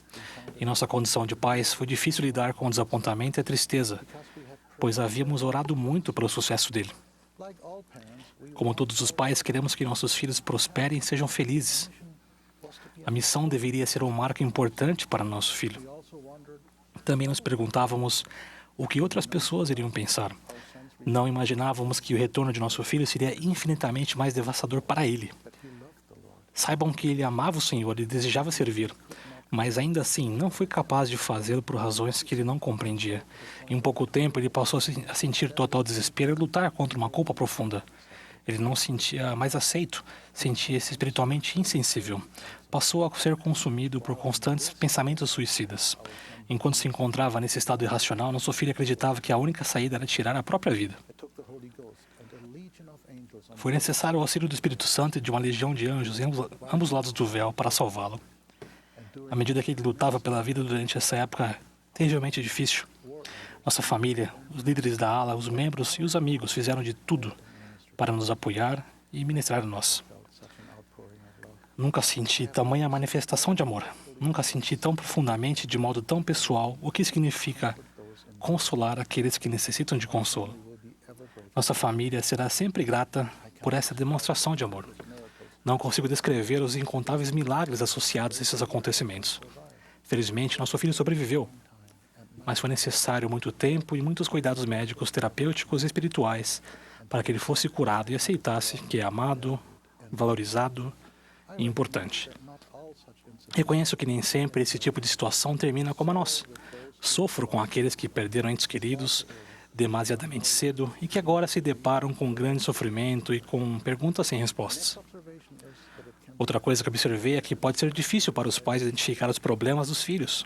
Em nossa condição de pais, foi difícil lidar com o desapontamento e a tristeza, pois havíamos orado muito pelo sucesso dele. Como todos os pais, queremos que nossos filhos prosperem e sejam felizes. A missão deveria ser um marco importante para nosso filho. Também nos perguntávamos o que outras pessoas iriam pensar. Não imaginávamos que o retorno de nosso filho seria infinitamente mais devastador para ele. Saibam que ele amava o Senhor e desejava servir, mas ainda assim não foi capaz de fazê-lo por razões que ele não compreendia. Em pouco tempo, ele passou a sentir total desespero e lutar contra uma culpa profunda. Ele não se sentia mais aceito, sentia-se espiritualmente insensível. Passou a ser consumido por constantes pensamentos suicidas. Enquanto se encontrava nesse estado irracional, nosso filho acreditava que a única saída era tirar a própria vida. Foi necessário o auxílio do Espírito Santo e de uma legião de anjos em ambos lados do véu para salvá-lo. À medida que ele lutava pela vida durante essa época terrivelmente difícil, nossa família, os líderes da ala, os membros e os amigos fizeram de tudo para nos apoiar e ministrar a nós. Nunca senti tamanha manifestação de amor. Nunca senti tão profundamente, de modo tão pessoal, o que significa consolar aqueles que necessitam de consolo. Nossa família será sempre grata por essa demonstração de amor. Não consigo descrever os incontáveis milagres associados a esses acontecimentos. Felizmente, nosso filho sobreviveu, mas foi necessário muito tempo e muitos cuidados médicos, terapêuticos e espirituais para que ele fosse curado e aceitasse que é amado, valorizado e importante. Reconheço que nem sempre esse tipo de situação termina como a nossa. Sofro com aqueles que perderam entes queridos demasiadamente cedo e que agora se deparam com grande sofrimento e com perguntas sem respostas. Outra coisa que observei é que pode ser difícil para os pais identificar os problemas dos filhos,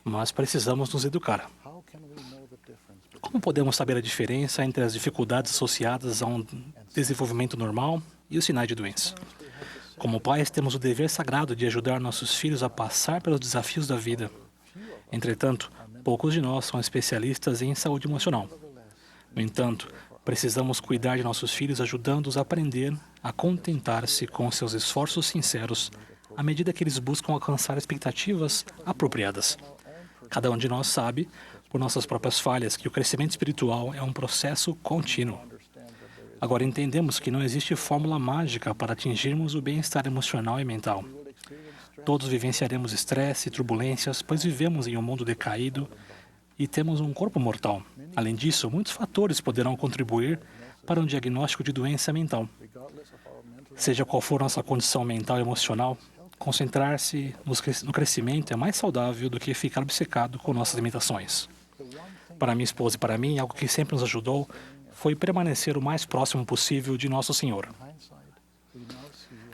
mas precisamos nos educar. Como podemos saber a diferença entre as dificuldades associadas a um desenvolvimento normal e os sinais de doença? Como pais, temos o dever sagrado de ajudar nossos filhos a passar pelos desafios da vida. Entretanto, poucos de nós são especialistas em saúde emocional. No entanto, precisamos cuidar de nossos filhos ajudando-os a aprender a contentar-se com seus esforços sinceros à medida que eles buscam alcançar expectativas apropriadas. Cada um de nós sabe, por nossas próprias falhas, que o crescimento espiritual é um processo contínuo. Agora entendemos que não existe fórmula mágica para atingirmos o bem-estar emocional e mental. Todos vivenciaremos estresse e turbulências, pois vivemos em um mundo decaído e temos um corpo mortal. Além disso, muitos fatores poderão contribuir para um diagnóstico de doença mental. Seja qual for nossa condição mental e emocional, concentrar-se no crescimento é mais saudável do que ficar obcecado com nossas limitações. Para minha esposa e para mim, algo que sempre nos ajudou foi permanecer o mais próximo possível de Nosso Senhor.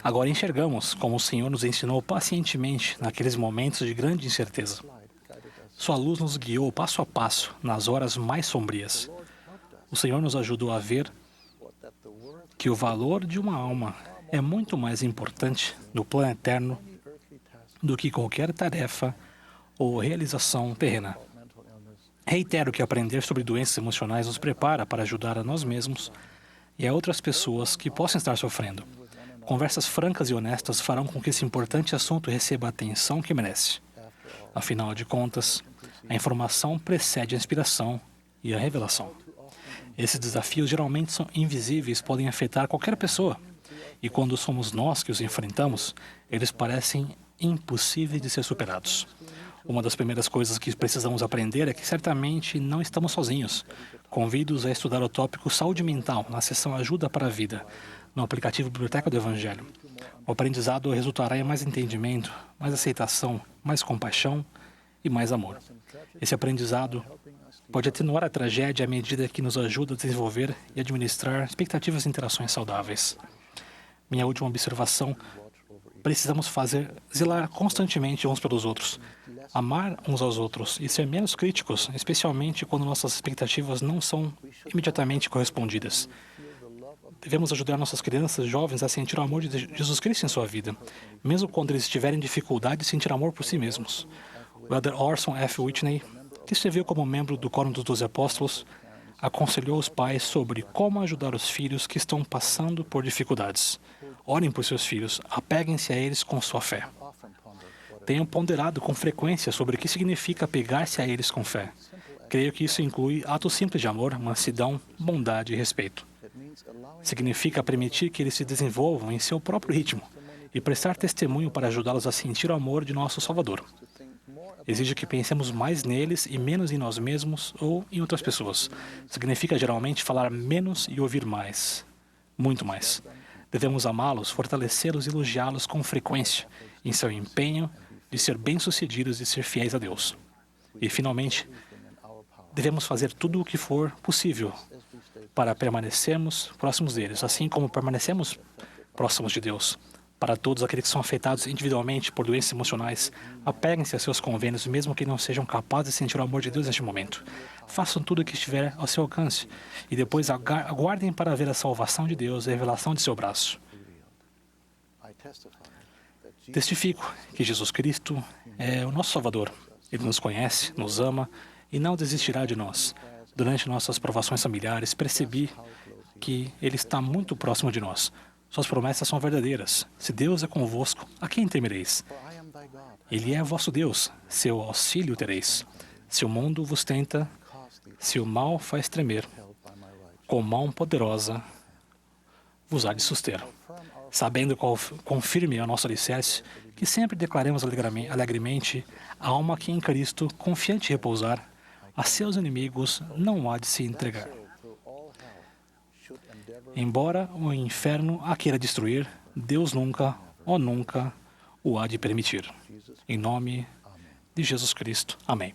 Agora enxergamos como o Senhor nos ensinou pacientemente naqueles momentos de grande incerteza. Sua luz nos guiou passo a passo nas horas mais sombrias. O Senhor nos ajudou a ver que o valor de uma alma é muito mais importante no plano eterno do que qualquer tarefa ou realização terrena. Reitero que aprender sobre doenças emocionais nos prepara para ajudar a nós mesmos e a outras pessoas que possam estar sofrendo. Conversas francas e honestas farão com que esse importante assunto receba a atenção que merece. Afinal de contas, a informação precede a inspiração e a revelação. Esses desafios geralmente são invisíveis, podem afetar qualquer pessoa. E quando somos nós que os enfrentamos, eles parecem impossíveis de ser superados. Uma das primeiras coisas que precisamos aprender é que certamente não estamos sozinhos. Convido-os a estudar o tópico Saúde Mental na seção Ajuda para a Vida, no aplicativo Biblioteca do Evangelho. O aprendizado resultará em mais entendimento, mais aceitação, mais compaixão e mais amor. Esse aprendizado pode atenuar a tragédia à medida que nos ajuda a desenvolver e administrar expectativas e interações saudáveis. Minha última observação: precisamos zelar constantemente uns pelos outros, amar uns aos outros e ser menos críticos, especialmente quando nossas expectativas não são imediatamente correspondidas. Devemos ajudar nossas crianças jovens a sentir o amor de Jesus Cristo em sua vida, mesmo quando eles estiverem em dificuldade de sentir amor por si mesmos. O Elder Orson F. Whitney, que serviu como membro do Quórum dos 12 Apóstolos, aconselhou os pais sobre como ajudar os filhos que estão passando por dificuldades. Orem por seus filhos, apeguem-se a eles com sua fé. Tenham ponderado com frequência sobre o que significa apegar-se a eles com fé. Creio que isso inclui atos simples de amor, mansidão, bondade e respeito. Significa permitir que eles se desenvolvam em seu próprio ritmo e prestar testemunho para ajudá-los a sentir o amor de nosso Salvador. Exige que pensemos mais neles e menos em nós mesmos ou em outras pessoas. Significa geralmente falar menos e ouvir mais. Muito mais. Devemos amá-los, fortalecê-los e elogiá-los com frequência em seu empenho de ser bem-sucedidos e ser fiéis a Deus. E, finalmente, devemos fazer tudo o que for possível para permanecermos próximos deles, assim como permanecemos próximos de Deus. Para todos aqueles que são afetados individualmente por doenças emocionais, apeguem-se a seus convênios, mesmo que não sejam capazes de sentir o amor de Deus neste momento. Façam tudo o que estiver ao seu alcance e depois aguardem para ver a salvação de Deus e a revelação de seu braço. Testifico que Jesus Cristo é o nosso Salvador. Ele nos conhece, nos ama e não desistirá de nós. Durante nossas provações familiares, percebi que Ele está muito próximo de nós. Suas promessas são verdadeiras. Se Deus é convosco, a quem temereis? Ele é vosso Deus, seu auxílio tereis. Se o mundo vos tenta, se o mal faz tremer, com mão poderosa vos há de suster. Sabendo quão firme é o nosso alicerce, que sempre declaremos alegremente a alma que em Cristo, confiante repousar, a seus inimigos não há de se entregar. Embora o inferno a queira destruir, Deus nunca, ou nunca, o há de permitir. Em nome de Jesus Cristo. Amém.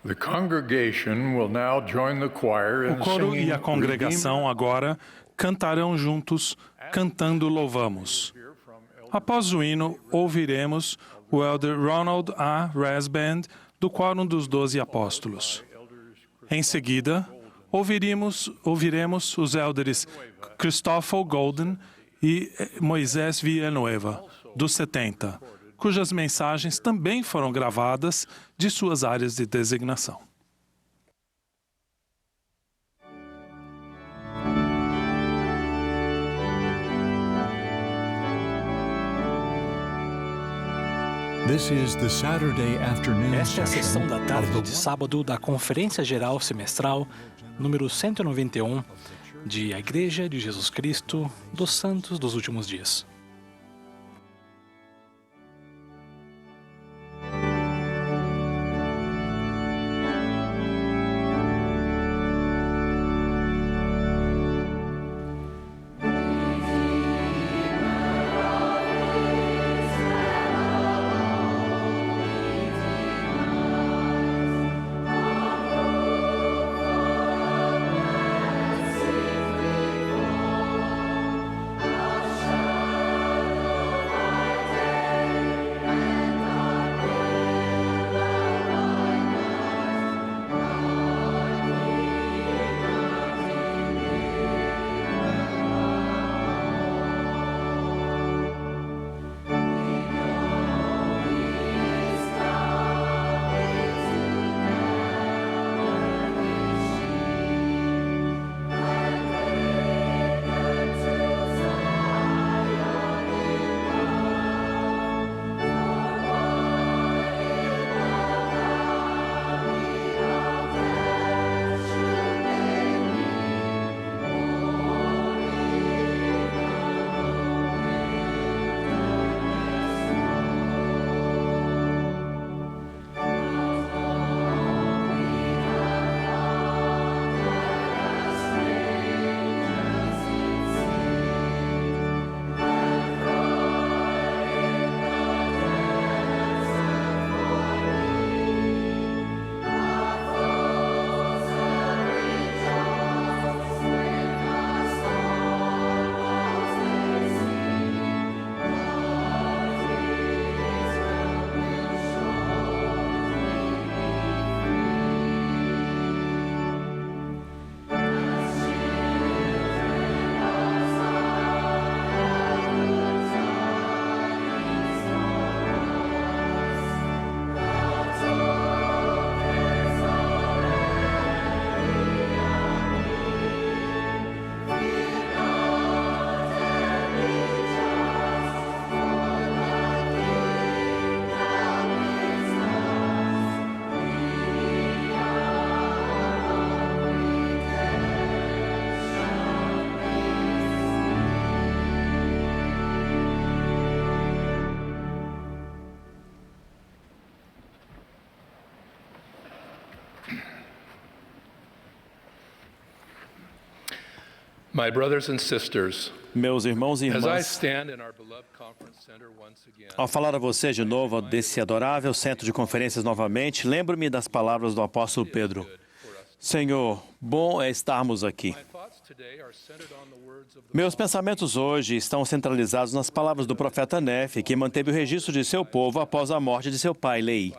The congregation will now join the choir O in coro singing e a congregação agora cantarão juntos, cantando Louvamos. Após o hino, ouviremos o elder Ronald A. Rasband, do Quórum dos 12 Apóstolos. Em seguida, ouviremos os elders Christopher Golden e Moisés Villanueva, dos 70, cujas mensagens também foram gravadas de suas áreas de designação. Esta é a sessão da tarde de sábado da Conferência Geral Semestral número 191 de A Igreja de Jesus Cristo dos Santos dos Últimos Dias. My brothers and sisters, Meus irmãos e irmãs, ao falar a você de novo desse adorável centro de conferências novamente, lembro-me das palavras do apóstolo Pedro. Senhor, bom é estarmos aqui. Meus pensamentos hoje estão centralizados nas palavras do profeta Nefe, que manteve o registro de seu povo após a morte de seu pai, Lei.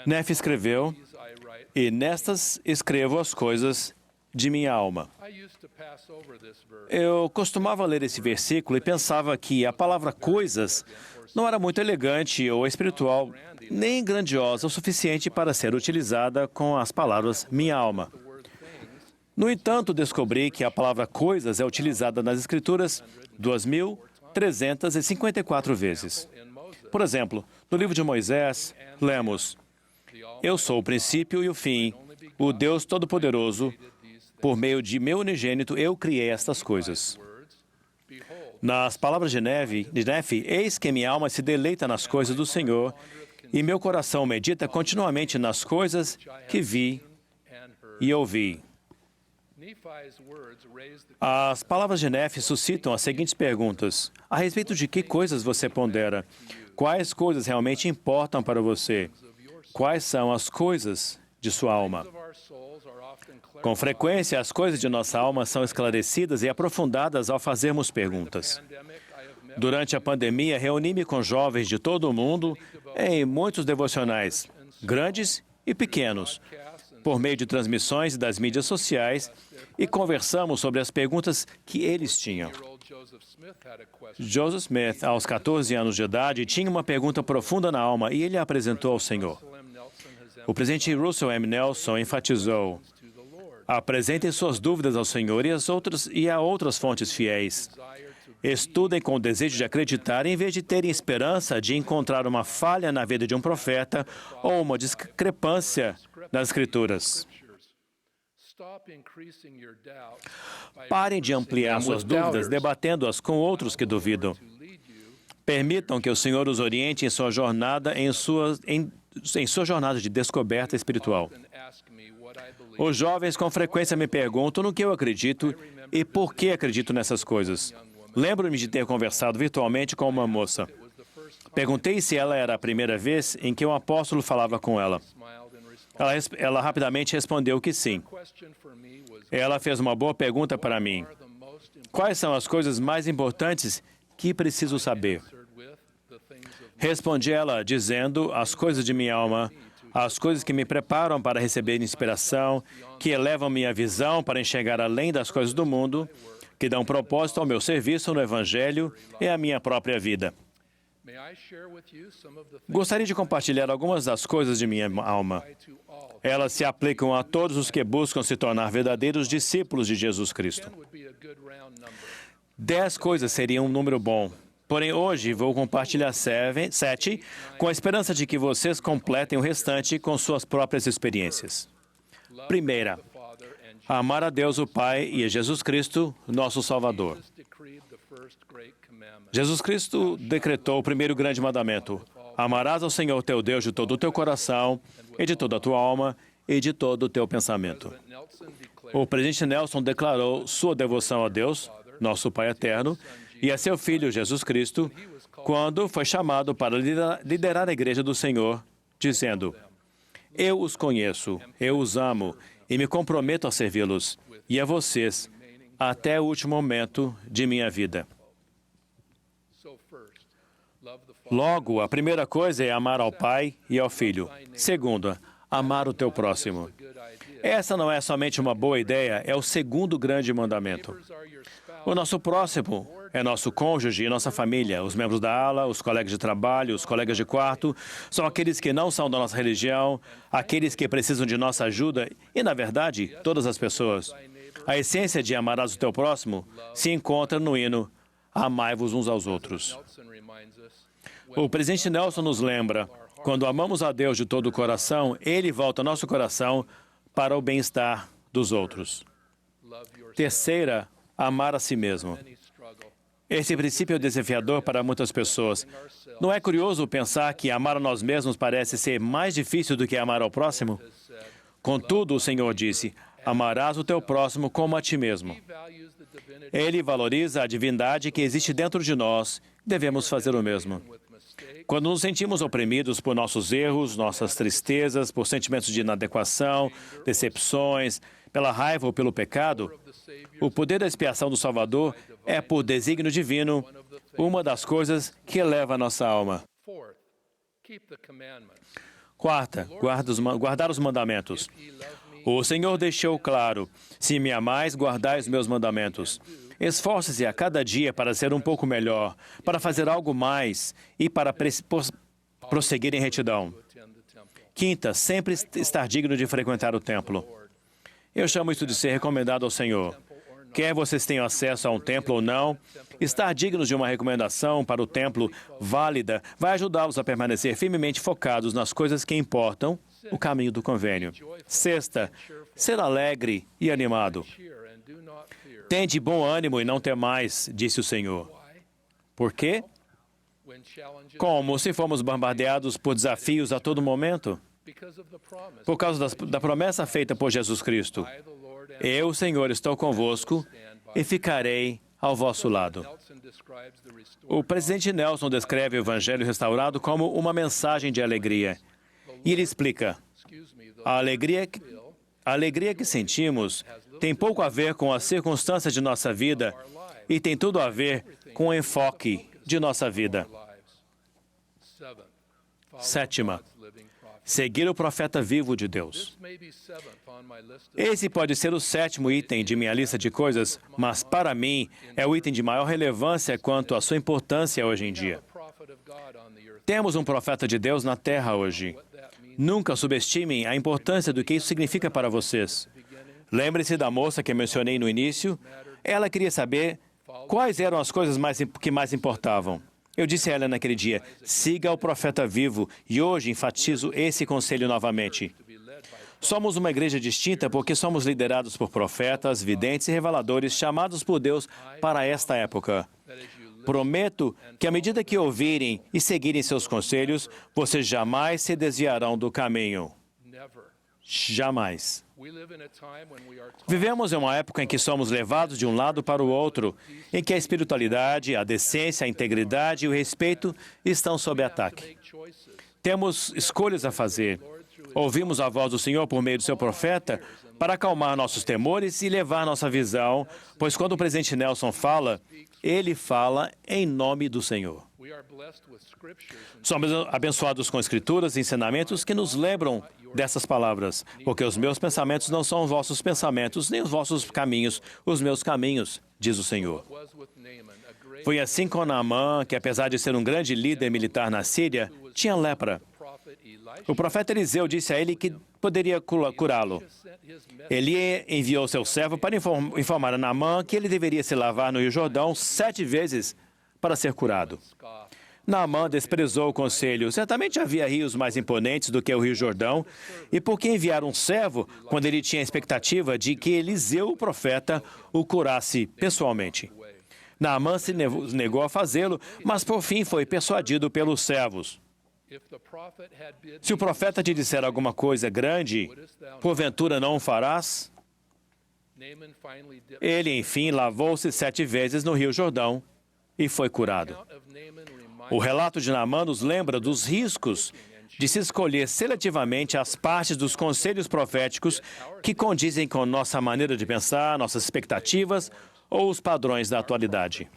Nefe escreveu, e nestas escrevo as coisas de minha alma. Eu costumava ler esse versículo e pensava que a palavra coisas não era muito elegante ou espiritual, nem grandiosa o suficiente para ser utilizada com as palavras minha alma. No entanto, descobri que a palavra coisas é utilizada nas Escrituras 2.354 vezes. Por exemplo, no livro de Moisés, lemos, eu sou o princípio e o fim, o Deus Todo-Poderoso, por meio de meu unigênito eu criei estas coisas. Nas palavras de Nefe, eis que minha alma se deleita nas coisas do Senhor e meu coração medita continuamente nas coisas que vi e ouvi. As palavras de Nefe suscitam as seguintes perguntas. A respeito de que coisas você pondera? Quais coisas realmente importam para você? Quais são as coisas de sua alma? Com frequência, as coisas de nossa alma são esclarecidas e aprofundadas ao fazermos perguntas. Durante a pandemia, reuni-me com jovens de todo o mundo em muitos devocionais, grandes e pequenos, por meio de transmissões das mídias sociais, e conversamos sobre as perguntas que eles tinham. Joseph Smith, aos 14 anos de idade, tinha uma pergunta profunda na alma e ele a apresentou ao Senhor. O presidente Russell M. Nelson enfatizou, apresentem suas dúvidas ao Senhor e a outras fontes fiéis. Estudem com o desejo de acreditar em vez de terem esperança de encontrar uma falha na vida de um profeta ou uma discrepância nas Escrituras. Parem de ampliar suas dúvidas debatendo-as com outros que duvidam. Permitam que o Senhor os oriente em sua jornada, em sua jornada de descoberta espiritual. Os jovens com frequência me perguntam no que eu acredito e por que acredito nessas coisas. Lembro-me de ter conversado virtualmente com uma moça. Perguntei se ela era a primeira vez em que um apóstolo falava com ela. Ela rapidamente respondeu que sim. Ela fez uma boa pergunta para mim. Quais são as coisas mais importantes que preciso saber? Respondi ela dizendo as coisas de minha alma, as coisas que me preparam para receber inspiração, que elevam minha visão para enxergar além das coisas do mundo, que dão propósito ao meu serviço no Evangelho e à minha própria vida. Gostaria de compartilhar algumas das coisas de minha alma. Elas se aplicam a todos os que buscam se tornar verdadeiros discípulos de Jesus Cristo. 10 coisas seriam um número bom. Porém, hoje vou compartilhar 7, com a esperança de que vocês completem o restante com suas próprias experiências. Primeira, amar a Deus o Pai e a Jesus Cristo, nosso Salvador. Jesus Cristo decretou o primeiro grande mandamento. Amarás ao Senhor teu Deus de todo o teu coração, e de toda a tua alma, e de todo o teu pensamento. O presidente Nelson declarou sua devoção a Deus, nosso Pai eterno, e a seu Filho Jesus Cristo, quando foi chamado para liderar a Igreja do Senhor, dizendo, eu os conheço, eu os amo, e me comprometo a servi-los, e a vocês, até o último momento de minha vida. Logo, a primeira coisa é amar ao Pai e ao Filho. Segunda, amar o teu próximo. Essa não é somente uma boa ideia, é o segundo grande mandamento. O nosso próximo é nosso cônjuge e nossa família, os membros da ala, os colegas de trabalho, os colegas de quarto, são aqueles que não são da nossa religião, aqueles que precisam de nossa ajuda e, na verdade, todas as pessoas. A essência de amarás o teu próximo se encontra no hino Amai-vos uns aos outros. O presidente Nelson nos lembra, quando amamos a Deus de todo o coração, Ele volta nosso coração para o bem-estar dos outros. Terceira, amar a si mesmo. Esse princípio é desafiador para muitas pessoas. Não é curioso pensar que amar a nós mesmos parece ser mais difícil do que amar ao próximo? Contudo, o Senhor disse, Amarás o teu próximo como a ti mesmo. Ele valoriza a divindade que existe dentro de nós. Devemos fazer o mesmo. Quando nos sentimos oprimidos por nossos erros, nossas tristezas, por sentimentos de inadequação, decepções, pela raiva ou pelo pecado, o poder da expiação do Salvador é, por desígnio divino, uma das coisas que eleva a nossa alma. Quarta, guardar os mandamentos. O Senhor deixou claro: se me amais, guardai os meus mandamentos. Esforce-se a cada dia para ser um pouco melhor, para fazer algo mais e para prosseguir em retidão. Quinta, sempre estar digno de frequentar o templo. Eu chamo isso de ser recomendado ao Senhor. Quer vocês tenham acesso a um templo ou não, estar dignos de uma recomendação para o templo válida vai ajudá-los a permanecer firmemente focados nas coisas que importam, o caminho do convênio. Sexta, ser alegre e animado. Tende bom ânimo e não temais, disse o Senhor. Por quê? Como se fomos bombardeados por desafios a todo momento? Por causa da promessa feita por Jesus Cristo. Eu, Senhor, estou convosco e ficarei ao vosso lado. O presidente Nelson descreve o Evangelho restaurado como uma mensagem de alegria. E ele explica: a alegria que sentimos tem pouco a ver com as circunstâncias de nossa vida e tem tudo a ver com o enfoque de nossa vida. Sétima, seguir o profeta vivo de Deus. Esse pode ser o sétimo item de minha lista de coisas, mas para mim é o item de maior relevância quanto à sua importância hoje em dia. Temos um profeta de Deus na terra hoje. Nunca subestimem a importância do que isso significa para vocês. Lembre-se da moça que mencionei no início. Ela queria saber quais eram as coisas que mais importavam. Eu disse a ela naquele dia: siga o profeta vivo, e hoje enfatizo esse conselho novamente. Somos uma igreja distinta porque somos liderados por profetas, videntes e reveladores chamados por Deus para esta época. Prometo que, à medida que ouvirem e seguirem seus conselhos, vocês jamais se desviarão do caminho. Jamais. Vivemos em uma época em que somos levados de um lado para o outro, em que a espiritualidade, a decência, a integridade e o respeito estão sob ataque. Temos escolhas a fazer. Ouvimos a voz do Senhor por meio do seu profeta para acalmar nossos temores e levar nossa visão, pois quando o presidente Nelson fala, ele fala em nome do Senhor. Somos abençoados com escrituras e ensinamentos que nos lembram dessas palavras, porque os meus pensamentos não são os vossos pensamentos, nem os vossos caminhos, os meus caminhos, diz o Senhor. Foi assim com Naamã, que apesar de ser um grande líder militar na Síria, tinha lepra. O profeta Eliseu disse a ele que poderia curá-lo. Ele enviou seu servo para informar a Naamã que ele deveria se lavar no Rio Jordão 7 vezes para ser curado. Naamã desprezou o conselho. Certamente havia rios mais imponentes do que o Rio Jordão. E por que enviar um servo quando ele tinha a expectativa de que Eliseu, o profeta, o curasse pessoalmente? Naamã se negou a fazê-lo, mas por fim foi persuadido pelos servos. Se o profeta te disser alguma coisa grande, porventura não o farás? Ele, enfim, lavou-se 7 vezes no Rio Jordão e foi curado. O relato de Naamã nos lembra dos riscos de se escolher seletivamente as partes dos conselhos proféticos que condizem com nossa maneira de pensar, nossas expectativas ou os padrões da atualidade.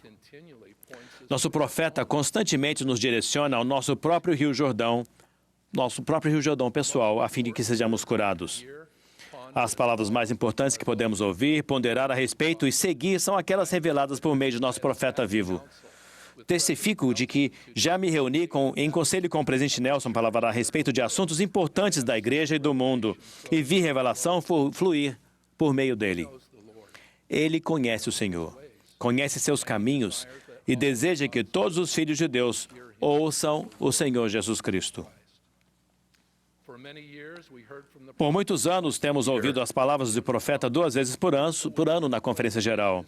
Nosso profeta constantemente nos direciona ao nosso próprio Rio Jordão pessoal, a fim de que sejamos curados. As palavras mais importantes que podemos ouvir, ponderar a respeito e seguir são aquelas reveladas por meio de nosso profeta vivo. Testifico de que já me reuni em conselho com o presidente Nelson para falar a respeito de assuntos importantes da igreja e do mundo e vi revelação fluir por meio dele. Ele conhece o Senhor, conhece seus caminhos e deseja que todos os filhos de Deus ouçam o Senhor Jesus Cristo. Por muitos anos, temos ouvido as palavras do profeta 2 vezes por ano na Conferência Geral.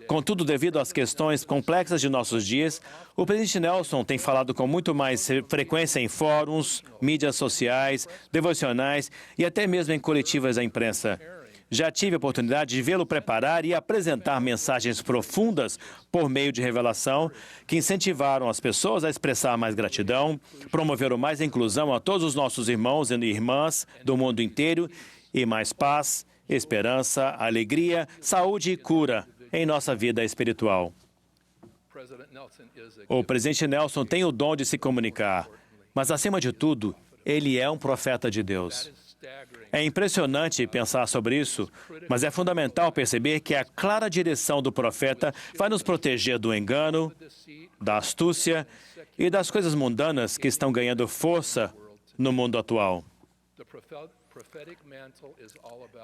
Contudo, devido às questões complexas de nossos dias, o presidente Nelson tem falado com muito mais frequência em fóruns, mídias sociais, devocionais e até mesmo em coletivas da imprensa. Já tive a oportunidade de vê-lo preparar e apresentar mensagens profundas por meio de revelação que incentivaram as pessoas a expressar mais gratidão, promoveram mais inclusão a todos os nossos irmãos e irmãs do mundo inteiro e mais paz, esperança, alegria, saúde e cura em nossa vida espiritual. O presidente Nelson tem o dom de se comunicar, mas, acima de tudo, ele é um profeta de Deus. É impressionante pensar sobre isso, mas é fundamental perceber que a clara direção do profeta vai nos proteger do engano, da astúcia e das coisas mundanas que estão ganhando força no mundo atual.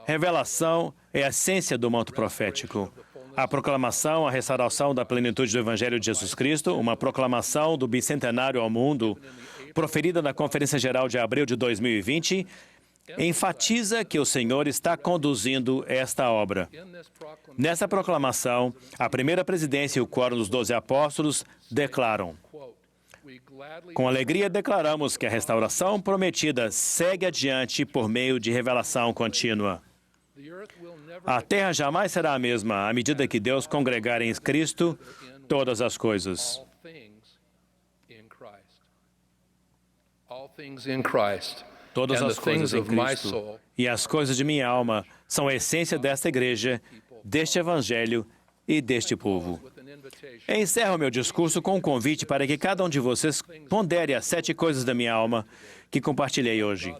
Revelação é a essência do manto profético. A proclamação, a restauração da plenitude do Evangelho de Jesus Cristo, uma proclamação do bicentenário ao mundo, proferida na Conferência Geral de abril de 2020, enfatiza que o Senhor está conduzindo esta obra. Nessa proclamação, a primeira presidência e o quórum dos 12 apóstolos declaram: com alegria declaramos que a restauração prometida segue adiante por meio de revelação contínua. A terra jamais será a mesma à medida que Deus congregar em Cristo todas as coisas. Todas as coisas em Cristo e as coisas de minha alma são a essência desta igreja, deste evangelho e deste povo. Encerro meu discurso com um convite para que cada um de vocês pondere as 7 coisas da minha alma que compartilhei hoje.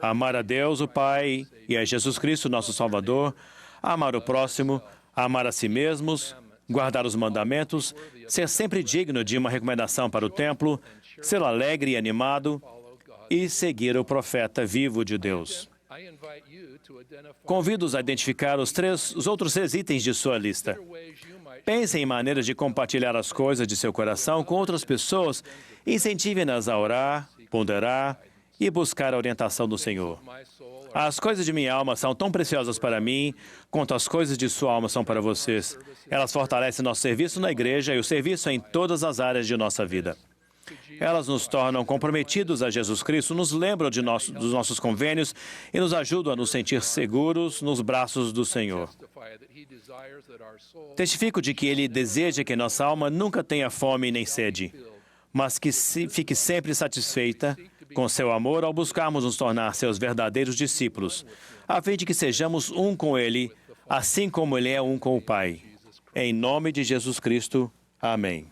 Amar a Deus, o Pai, e a Jesus Cristo, nosso Salvador, amar o próximo, amar a si mesmos, guardar os mandamentos, ser sempre digno de uma recomendação para o templo, ser alegre e animado e seguir o profeta vivo de Deus. Convido-os a identificar os outros 3 itens de sua lista. Pensem em maneiras de compartilhar as coisas de seu coração com outras pessoas e incentive-nas a orar, ponderar e buscar a orientação do Senhor. As coisas de minha alma são tão preciosas para mim quanto as coisas de sua alma são para vocês. Elas fortalecem nosso serviço na igreja e o serviço em todas as áreas de nossa vida. Elas nos tornam comprometidos a Jesus Cristo, nos lembram dos nossos convênios e nos ajudam a nos sentir seguros nos braços do Senhor. Testifico de que Ele deseja que nossa alma nunca tenha fome nem sede, mas que fique sempre satisfeita com seu amor ao buscarmos nos tornar seus verdadeiros discípulos, a fim de que sejamos um com Ele, assim como Ele é um com o Pai. Em nome de Jesus Cristo. Amém.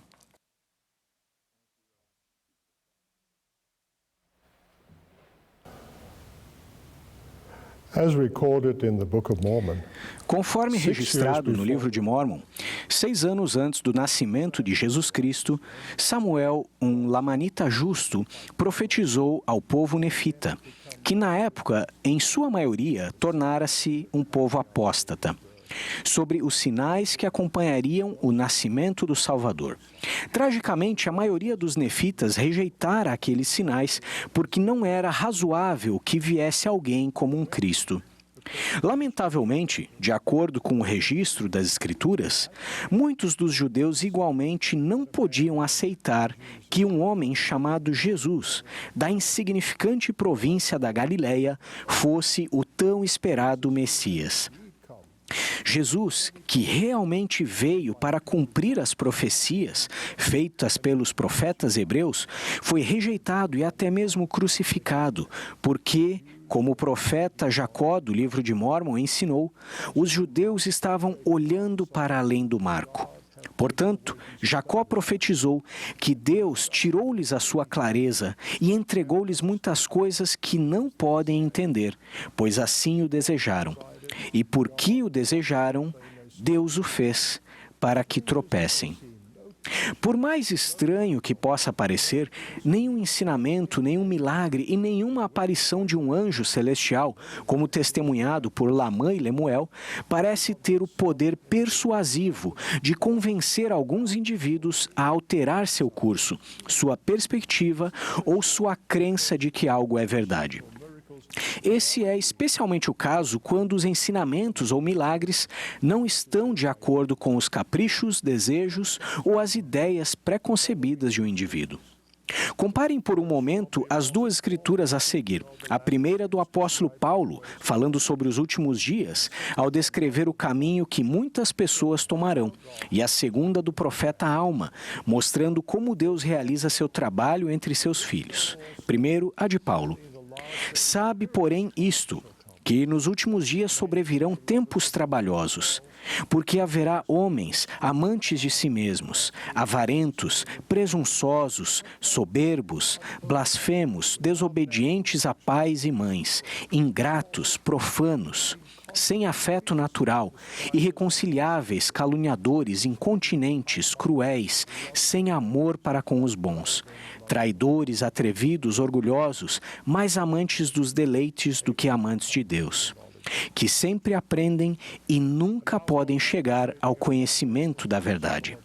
Conforme registrado no livro de Mórmon, 6 anos antes do nascimento de Jesus Cristo, Samuel, um lamanita justo, profetizou ao povo nefita, que na época, em sua maioria, tornara-se um povo apóstata, sobre os sinais que acompanhariam o nascimento do Salvador. Tragicamente, a maioria dos nefitas rejeitara aqueles sinais porque não era razoável que viesse alguém como um Cristo. Lamentavelmente, de acordo com o registro das Escrituras, muitos dos judeus igualmente não podiam aceitar que um homem chamado Jesus, da insignificante província da Galileia, fosse o tão esperado Messias. Jesus, que realmente veio para cumprir as profecias feitas pelos profetas hebreus, foi rejeitado e até mesmo crucificado, porque, como o profeta Jacó do livro de Mórmon ensinou, os judeus estavam olhando para além do marco. Portanto, Jacó profetizou que Deus tirou-lhes a sua clareza e entregou-lhes muitas coisas que não podem entender, pois assim o desejaram. E porque o desejaram, Deus o fez para que tropecem. Por mais estranho que possa parecer, nenhum ensinamento, nenhum milagre e nenhuma aparição de um anjo celestial, como testemunhado por Lamã e Lemuel, parece ter o poder persuasivo de convencer alguns indivíduos a alterar seu curso, sua perspectiva ou sua crença de que algo é verdade. Esse é especialmente o caso quando os ensinamentos ou milagres não estão de acordo com os caprichos, desejos ou as ideias preconcebidas de um indivíduo. Comparem por um momento as duas escrituras a seguir. A primeira do apóstolo Paulo, falando sobre os últimos dias, ao descrever o caminho que muitas pessoas tomarão. E a segunda do profeta Alma, mostrando como Deus realiza seu trabalho entre seus filhos. Primeiro, a de Paulo. Sabe, porém, isto, que nos últimos dias sobrevirão tempos trabalhosos, porque haverá homens amantes de si mesmos, avarentos, presunçosos, soberbos, blasfemos, desobedientes a pais e mães, ingratos, profanos, sem afeto natural, irreconciliáveis, caluniadores, incontinentes, cruéis, sem amor para com os bons, traidores, atrevidos, orgulhosos, mais amantes dos deleites do que amantes de Deus, que sempre aprendem e nunca podem chegar ao conhecimento da verdade.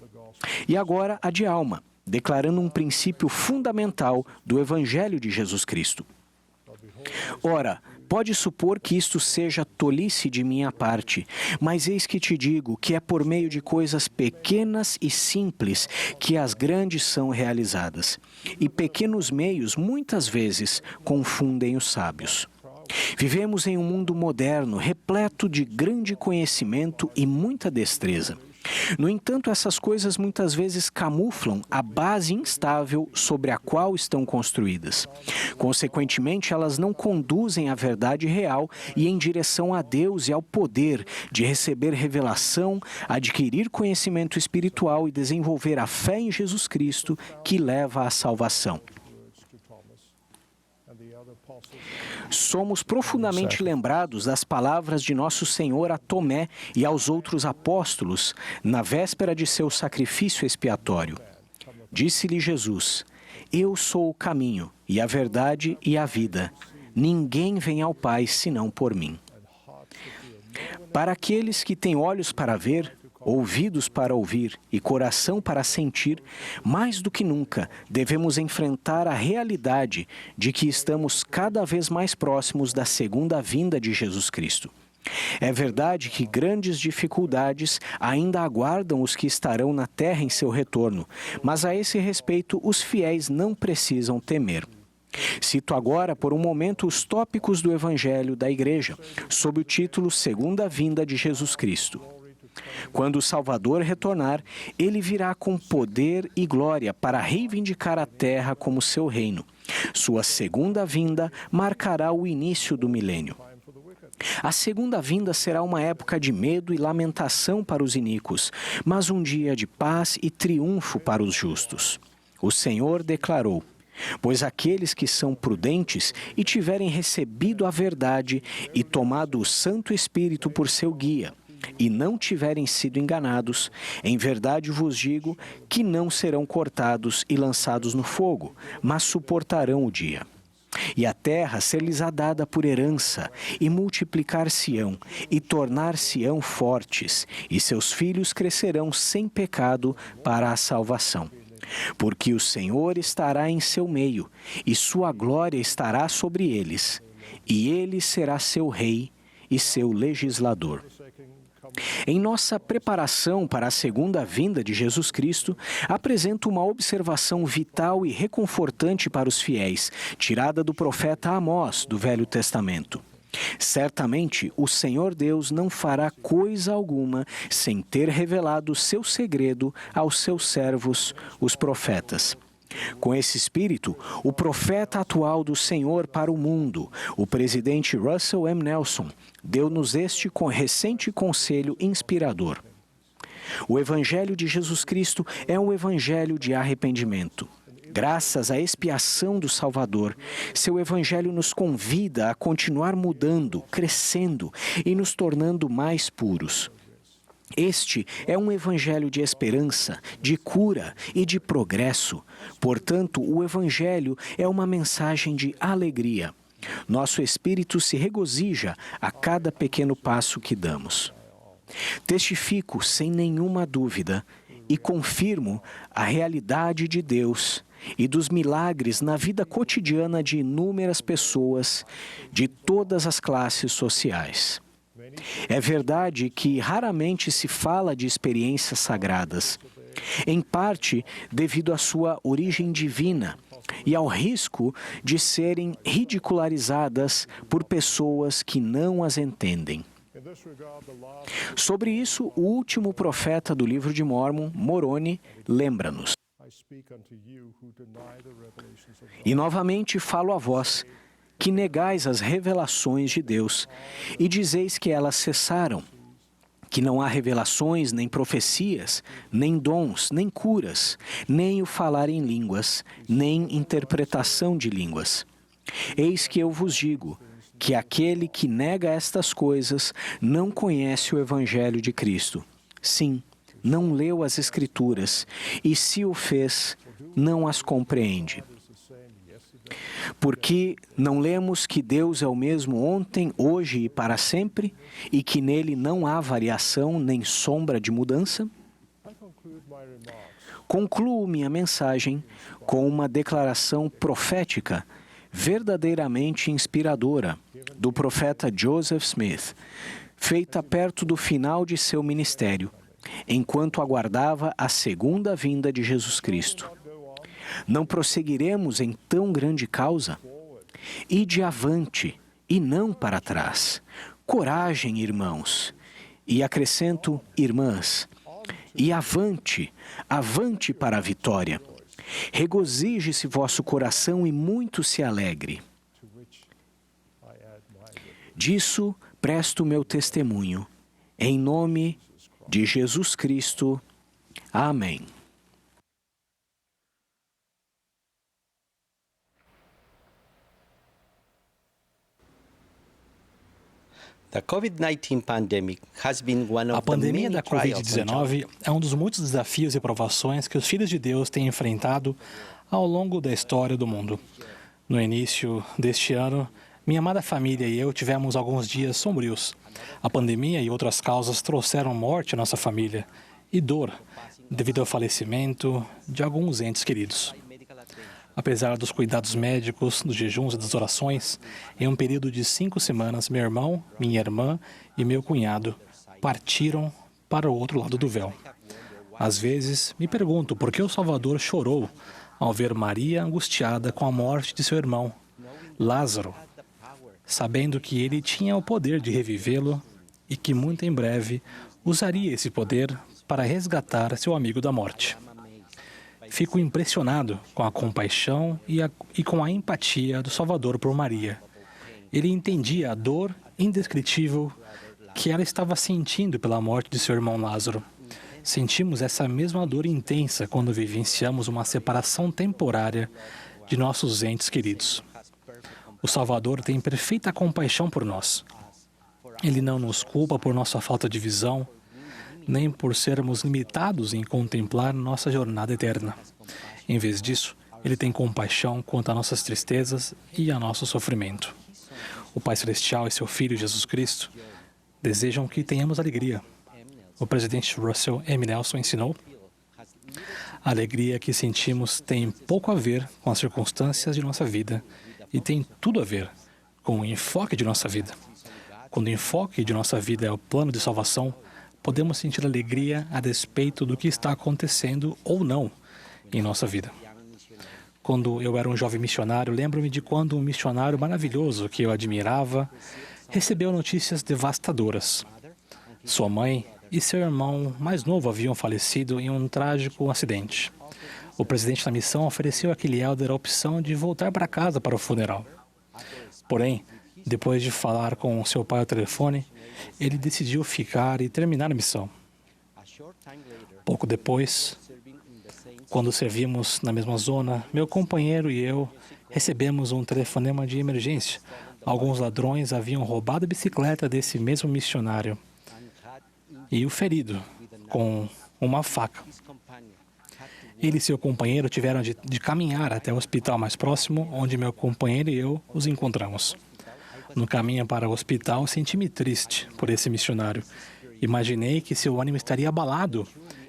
E agora a de Alma, declarando um princípio fundamental do Evangelho de Jesus Cristo. Ora, pode supor que isto seja tolice de minha parte, mas eis que te digo que é por meio de coisas pequenas e simples que as grandes são realizadas. E pequenos meios, muitas vezes, confundem os sábios. Vivemos em um mundo moderno, repleto de grande conhecimento e muita destreza. No entanto, essas coisas muitas vezes camuflam a base instável sobre a qual estão construídas. Consequentemente, elas não conduzem à verdade real e em direção a Deus e ao poder de receber revelação, adquirir conhecimento espiritual e desenvolver a fé em Jesus Cristo que leva à salvação. Somos profundamente lembrados das palavras de nosso Senhor a Tomé e aos outros apóstolos na véspera de seu sacrifício expiatório. Disse-lhe Jesus: Eu sou o caminho e a verdade e a vida. Ninguém vem ao Pai senão por mim. Para aqueles que têm olhos para ver, ouvidos para ouvir e coração para sentir, mais do que nunca devemos enfrentar a realidade de que estamos cada vez mais próximos da segunda vinda de Jesus Cristo. É verdade que grandes dificuldades ainda aguardam os que estarão na terra em seu retorno, mas a esse respeito os fiéis não precisam temer. Cito agora por um momento os tópicos do Evangelho da Igreja, sob o título Segunda Vinda de Jesus Cristo. Quando o Salvador retornar, ele virá com poder e glória para reivindicar a terra como seu reino. Sua segunda vinda marcará o início do milênio. A segunda vinda será uma época de medo e lamentação para os iníquos, mas um dia de paz e triunfo para os justos. O Senhor declarou: Pois aqueles que são prudentes e tiverem recebido a verdade e tomado o Santo Espírito por seu guia, e não tiverem sido enganados, em verdade vos digo que não serão cortados e lançados no fogo, mas suportarão o dia. E a terra ser-lhes-á dada por herança, e multiplicar-se-ão, e tornar-se-ão fortes, e seus filhos crescerão sem pecado para a salvação. Porque o Senhor estará em seu meio, e sua glória estará sobre eles, e ele será seu rei e seu legislador. Em nossa preparação para a segunda vinda de Jesus Cristo, apresento uma observação vital e reconfortante para os fiéis, tirada do profeta Amós, do Velho Testamento. Certamente, o Senhor Deus não fará coisa alguma sem ter revelado seu segredo aos seus servos, os profetas. Com esse espírito, o profeta atual do Senhor para o mundo, o presidente Russell M. Nelson, deu-nos este recente conselho inspirador. O Evangelho de Jesus Cristo é um evangelho de arrependimento. Graças à expiação do Salvador, seu Evangelho nos convida a continuar mudando, crescendo e nos tornando mais puros. Este é um evangelho de esperança, de cura e de progresso. Portanto, o evangelho é uma mensagem de alegria. Nosso espírito se regozija a cada pequeno passo que damos. Testifico sem nenhuma dúvida e confirmo a realidade de Deus e dos milagres na vida cotidiana de inúmeras pessoas de todas as classes sociais. É verdade que raramente se fala de experiências sagradas, em parte devido à sua origem divina e ao risco de serem ridicularizadas por pessoas que não as entendem. Sobre isso, o último profeta do livro de Mórmon, Moroni, lembra-nos. E novamente falo a vós, que negais as revelações de Deus, e dizeis que elas cessaram, que não há revelações, nem profecias, nem dons, nem curas, nem o falar em línguas, nem interpretação de línguas. Eis que eu vos digo, que aquele que nega estas coisas não conhece o Evangelho de Cristo. Sim, não leu as Escrituras, e se o fez, não as compreende. Porque não lemos que Deus é o mesmo ontem, hoje e para sempre, e que nele não há variação nem sombra de mudança? Concluo minha mensagem com uma declaração profética, verdadeiramente inspiradora, do profeta Joseph Smith, feita perto do final de seu ministério, enquanto aguardava a segunda vinda de Jesus Cristo. Não prosseguiremos em tão grande causa? Ide avante, e não para trás. Coragem, irmãos. E acrescento, irmãs. E avante, avante para a vitória. Regozije-se vosso coração e muito se alegre. Disso presto meu testemunho. Em nome de Jesus Cristo. Amém. A pandemia da Covid-19 é um dos muitos desafios e provações que os filhos de Deus têm enfrentado ao longo da história do mundo. No início deste ano, minha amada família e eu tivemos alguns dias sombrios. A pandemia e outras causas trouxeram morte à nossa família e dor devido ao falecimento de alguns entes queridos. Apesar dos cuidados médicos, dos jejuns e das orações, em um período de 5 semanas, meu irmão, minha irmã e meu cunhado partiram para o outro lado do véu. Às vezes, me pergunto por que o Salvador chorou ao ver Maria angustiada com a morte de seu irmão, Lázaro, sabendo que ele tinha o poder de revivê-lo e que muito em breve usaria esse poder para resgatar seu amigo da morte. Fico impressionado com a compaixão e com a empatia do Salvador por Maria. Ele entendia a dor indescritível que ela estava sentindo pela morte de seu irmão Lázaro. Sentimos essa mesma dor intensa quando vivenciamos uma separação temporária de nossos entes queridos. O Salvador tem perfeita compaixão por nós. Ele não nos culpa por nossa falta de visão, nem por sermos limitados em contemplar nossa jornada eterna. Em vez disso, Ele tem compaixão quanto a nossas tristezas e a nosso sofrimento. O Pai Celestial e seu Filho Jesus Cristo desejam que tenhamos alegria. O presidente Russell M. Nelson ensinou: a alegria que sentimos tem pouco a ver com as circunstâncias de nossa vida e tem tudo a ver com o enfoque de nossa vida. Quando o enfoque de nossa vida é o plano de salvação, podemos sentir alegria a despeito do que está acontecendo ou não em nossa vida. Quando eu era um jovem missionário, lembro-me de quando um missionário maravilhoso que eu admirava recebeu notícias devastadoras. Sua mãe e seu irmão mais novo haviam falecido em um trágico acidente. O presidente da missão ofereceu àquele elder a opção de voltar para casa para o funeral. Porém, depois de falar com seu pai ao telefone, ele decidiu ficar e terminar a missão. Pouco depois, quando servimos na mesma zona, meu companheiro e eu recebemos um telefonema de emergência. Alguns ladrões haviam roubado a bicicleta desse mesmo missionário e o ferido com uma faca. Ele e seu companheiro tiveram de caminhar até o hospital mais próximo, onde meu companheiro e eu os encontramos. No caminho para o hospital, senti-me triste por esse missionário. Imaginei que seu ânimo estaria abalado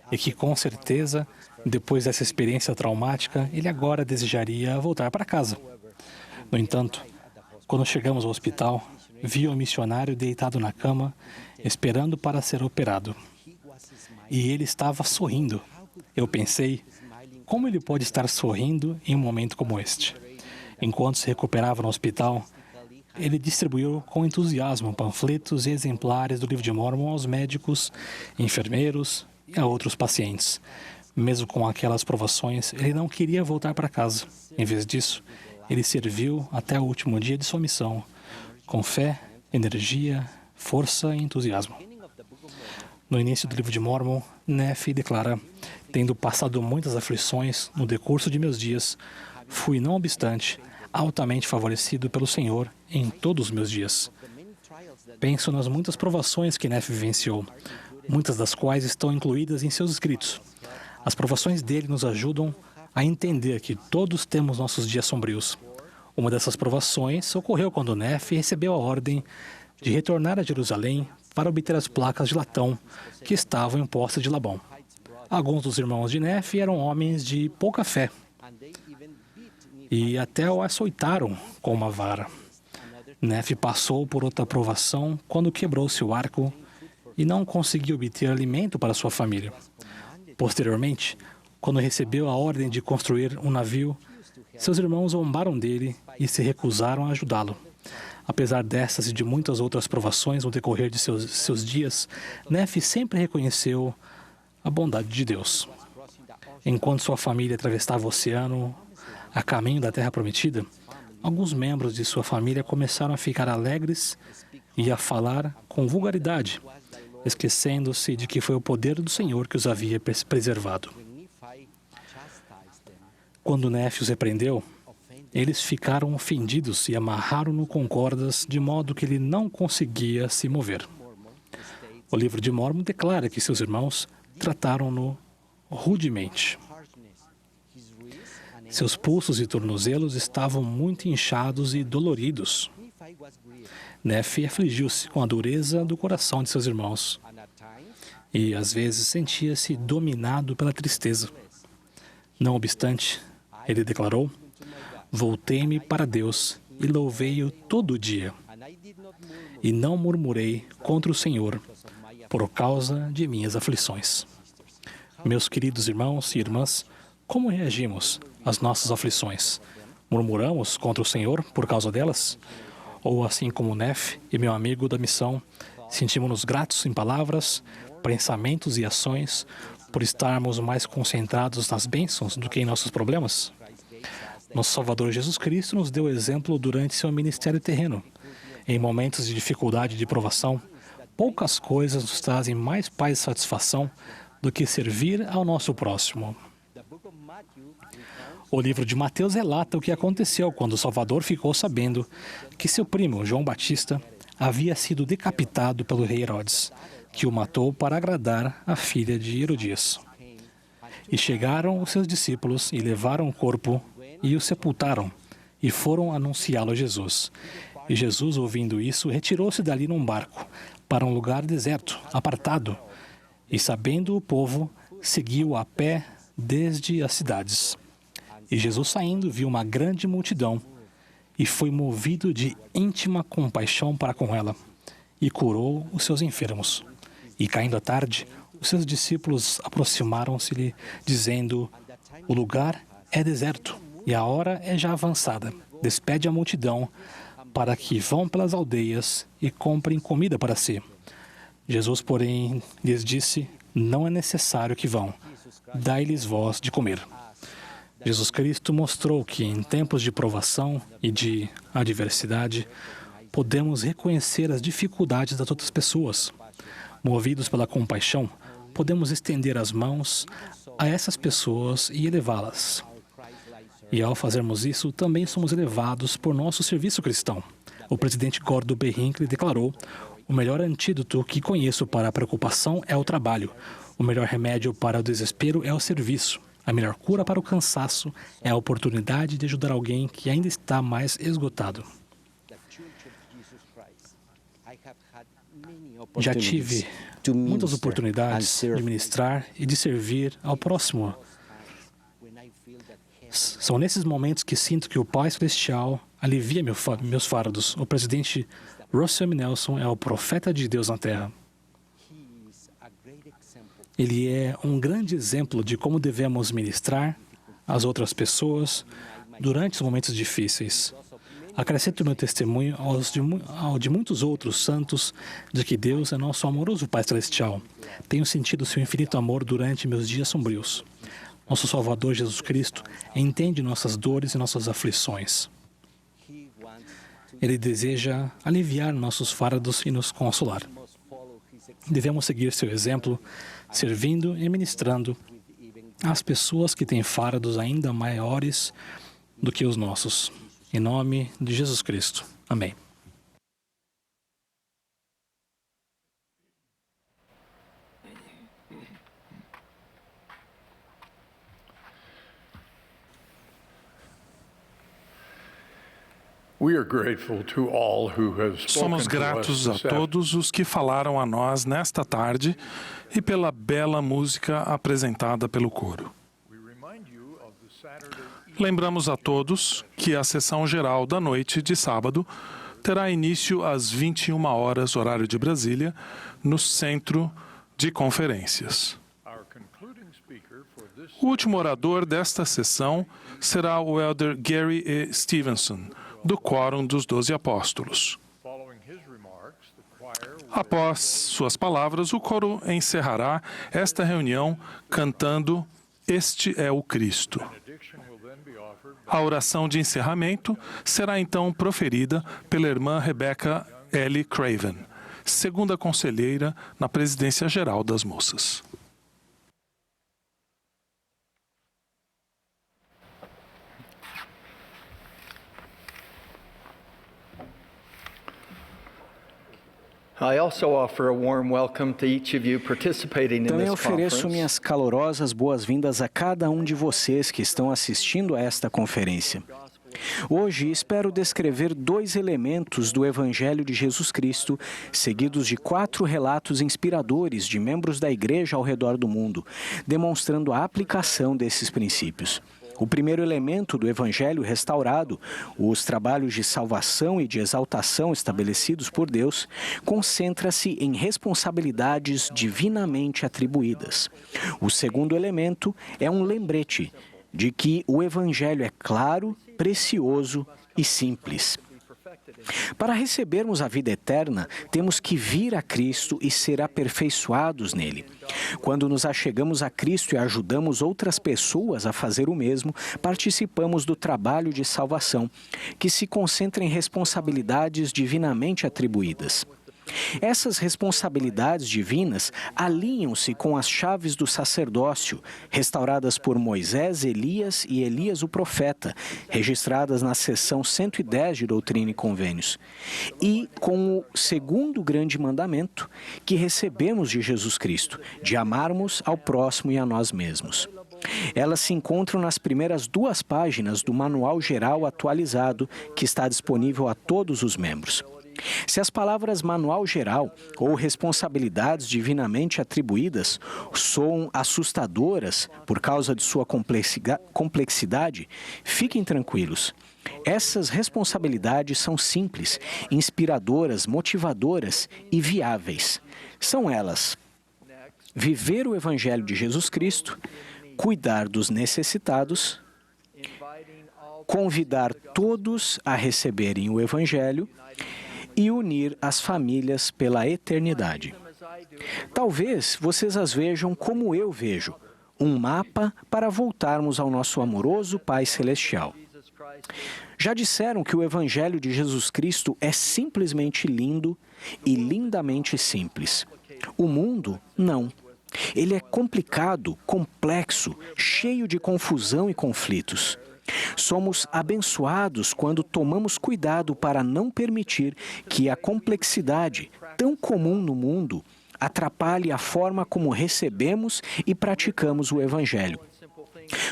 e que, com certeza, depois dessa experiência traumática, ele agora desejaria voltar para casa. No entanto, quando chegamos ao hospital, vi o missionário deitado na cama, esperando para ser operado. E ele estava sorrindo. Eu pensei, como ele pode estar sorrindo em um momento como este? Enquanto se recuperava no hospital, ele distribuiu com entusiasmo panfletos e exemplares do Livro de Mórmon aos médicos, enfermeiros e a outros pacientes. Mesmo com aquelas provações, ele não queria voltar para casa. Em vez disso, ele serviu até o último dia de sua missão, com fé, energia, força e entusiasmo. No início do Livro de Mórmon, Nefe declara: tendo passado muitas aflições no decurso de meus dias, fui, não obstante, altamente favorecido pelo Senhor em todos os meus dias. Penso nas muitas provações que Nefe vivenciou, muitas das quais estão incluídas em seus escritos. As provações dele nos ajudam a entender que todos temos nossos dias sombrios. Uma dessas provações ocorreu quando Nefe recebeu a ordem de retornar a Jerusalém para obter as placas de latão que estavam em posse de Labão. Alguns dos irmãos de Nefe eram homens de pouca fé e até o açoitaram com uma vara. Nefe passou por outra provação quando quebrou seu arco e não conseguiu obter alimento para sua família. Posteriormente, quando recebeu a ordem de construir um navio, seus irmãos zombaram dele e se recusaram a ajudá-lo. Apesar dessas e de muitas outras provações no decorrer de seus dias, Nefe sempre reconheceu a bondade de Deus. Enquanto sua família atravessava o oceano a caminho da Terra Prometida, alguns membros de sua família começaram a ficar alegres e a falar com vulgaridade, esquecendo-se de que foi o poder do Senhor que os havia preservado. Quando Nefe os repreendeu, eles ficaram ofendidos e amarraram-no com cordas, de modo que ele não conseguia se mover. O Livro de Mórmon declara que seus irmãos trataram-no rudemente. Seus pulsos e tornozelos estavam muito inchados e doloridos. Nefe afligiu-se com a dureza do coração de seus irmãos e, às vezes, sentia-se dominado pela tristeza. Não obstante, ele declarou: voltei-me para Deus e louvei-o todo dia, e não murmurei contra o Senhor por causa de minhas aflições. Meus queridos irmãos e irmãs, como reagimos às nossas aflições? Murmuramos contra o Senhor por causa delas? Ou, assim como Nefe e meu amigo da missão, sentimos-nos gratos em palavras, pensamentos e ações por estarmos mais concentrados nas bênçãos do que em nossos problemas? Nosso Salvador Jesus Cristo nos deu exemplo durante seu ministério terreno. Em momentos de dificuldade e de provação, poucas coisas nos trazem mais paz e satisfação do que servir ao nosso próximo. O livro de Mateus relata o que aconteceu quando o Salvador ficou sabendo que seu primo, João Batista, havia sido decapitado pelo rei Herodes, que o matou para agradar a filha de Herodias. E chegaram os seus discípulos e levaram o corpo e o sepultaram, e foram anunciá-lo a Jesus. E Jesus, ouvindo isso, retirou-se dali num barco, para um lugar deserto, apartado, e, sabendo o povo, seguiu a pé desde as cidades. E Jesus, saindo, viu uma grande multidão, e foi movido de íntima compaixão para com ela, e curou os seus enfermos. E, caindo a tarde, os seus discípulos aproximaram-se-lhe, dizendo: o lugar é deserto, e a hora é já avançada. Despede a multidão, para que vão pelas aldeias e comprem comida para si. Jesus, porém, lhes disse: não é necessário que vão, dai-lhes vós de comer. Jesus Cristo mostrou que em tempos de provação e de adversidade, podemos reconhecer as dificuldades das outras pessoas. Movidos pela compaixão, podemos estender as mãos a essas pessoas e elevá-las. E ao fazermos isso, também somos elevados por nosso serviço cristão. O presidente Gordon B. Hinckley declarou: o melhor antídoto que conheço para a preocupação é o trabalho. O melhor remédio para o desespero é o serviço. A melhor cura para o cansaço é a oportunidade de ajudar alguém que ainda está mais esgotado. Já tive muitas oportunidades de ministrar e de servir ao próximo. São nesses momentos que sinto que o Pai Celestial alivia meus fardos. O presidente Russell M. Nelson é o profeta de Deus na Terra. Ele é um grande exemplo de como devemos ministrar, as outras pessoas durante os momentos difíceis. Acrescento meu testemunho ao de muitos outros santos de que Deus é nosso amoroso Pai Celestial. Tenho sentido seu infinito amor durante meus dias sombrios. Nosso Salvador Jesus Cristo entende nossas dores e nossas aflições. Ele deseja aliviar nossos fardos e nos consolar. Devemos seguir seu exemplo, servindo e ministrando às pessoas que têm fardos ainda maiores do que os nossos. Em nome de Jesus Cristo. Amém. Somos gratos a todos os que falaram a nós nesta tarde e pela bela música apresentada pelo coro. Lembramos a todos que a sessão geral da noite de sábado terá início às 21 horas, horário de Brasília, no Centro de Conferências. O último orador desta sessão será o elder Gary E. Stevenson, do Quórum dos 12 Apóstolos. Após suas palavras, o coro encerrará esta reunião cantando "Este é o Cristo". A oração de encerramento será então proferida pela irmã Rebecca L. Craven, segunda conselheira na Presidência Geral das Moças. Também ofereço minhas calorosas boas-vindas a cada um de vocês que estão assistindo a esta conferência. Hoje espero descrever 2 elementos do Evangelho de Jesus Cristo, seguidos de 4 relatos inspiradores de membros da Igreja ao redor do mundo, demonstrando a aplicação desses princípios. O primeiro elemento do Evangelho restaurado, os trabalhos de salvação e de exaltação estabelecidos por Deus, concentra-se em responsabilidades divinamente atribuídas. O segundo elemento é um lembrete de que o Evangelho é claro, precioso e simples. Para recebermos a vida eterna, temos que vir a Cristo e ser aperfeiçoados nele. Quando nos achegamos a Cristo e ajudamos outras pessoas a fazer o mesmo, participamos do trabalho de salvação, que se concentra em responsabilidades divinamente atribuídas. Essas responsabilidades divinas alinham-se com as chaves do sacerdócio, restauradas por Moisés, Elias e Elias o profeta, registradas na seção 110 de Doutrina e Convênios, e com o segundo grande mandamento que recebemos de Jesus Cristo, de amarmos ao próximo e a nós mesmos. Elas se encontram nas primeiras 2 páginas do Manual Geral atualizado, que está disponível a todos os membros. Se as palavras manual geral ou responsabilidades divinamente atribuídas soam assustadoras por causa de sua complexidade, fiquem tranquilos. Essas responsabilidades são simples, inspiradoras, motivadoras e viáveis. São elas: viver o Evangelho de Jesus Cristo, cuidar dos necessitados, convidar todos a receberem o Evangelho e unir as famílias pela eternidade. Talvez vocês as vejam como eu vejo, um mapa para voltarmos ao nosso amoroso Pai Celestial. Já disseram que o Evangelho de Jesus Cristo é simplesmente lindo e lindamente simples. O mundo, não. Ele é complicado, complexo, cheio de confusão e conflitos. Somos abençoados quando tomamos cuidado para não permitir que a complexidade, tão comum no mundo, atrapalhe a forma como recebemos e praticamos o Evangelho.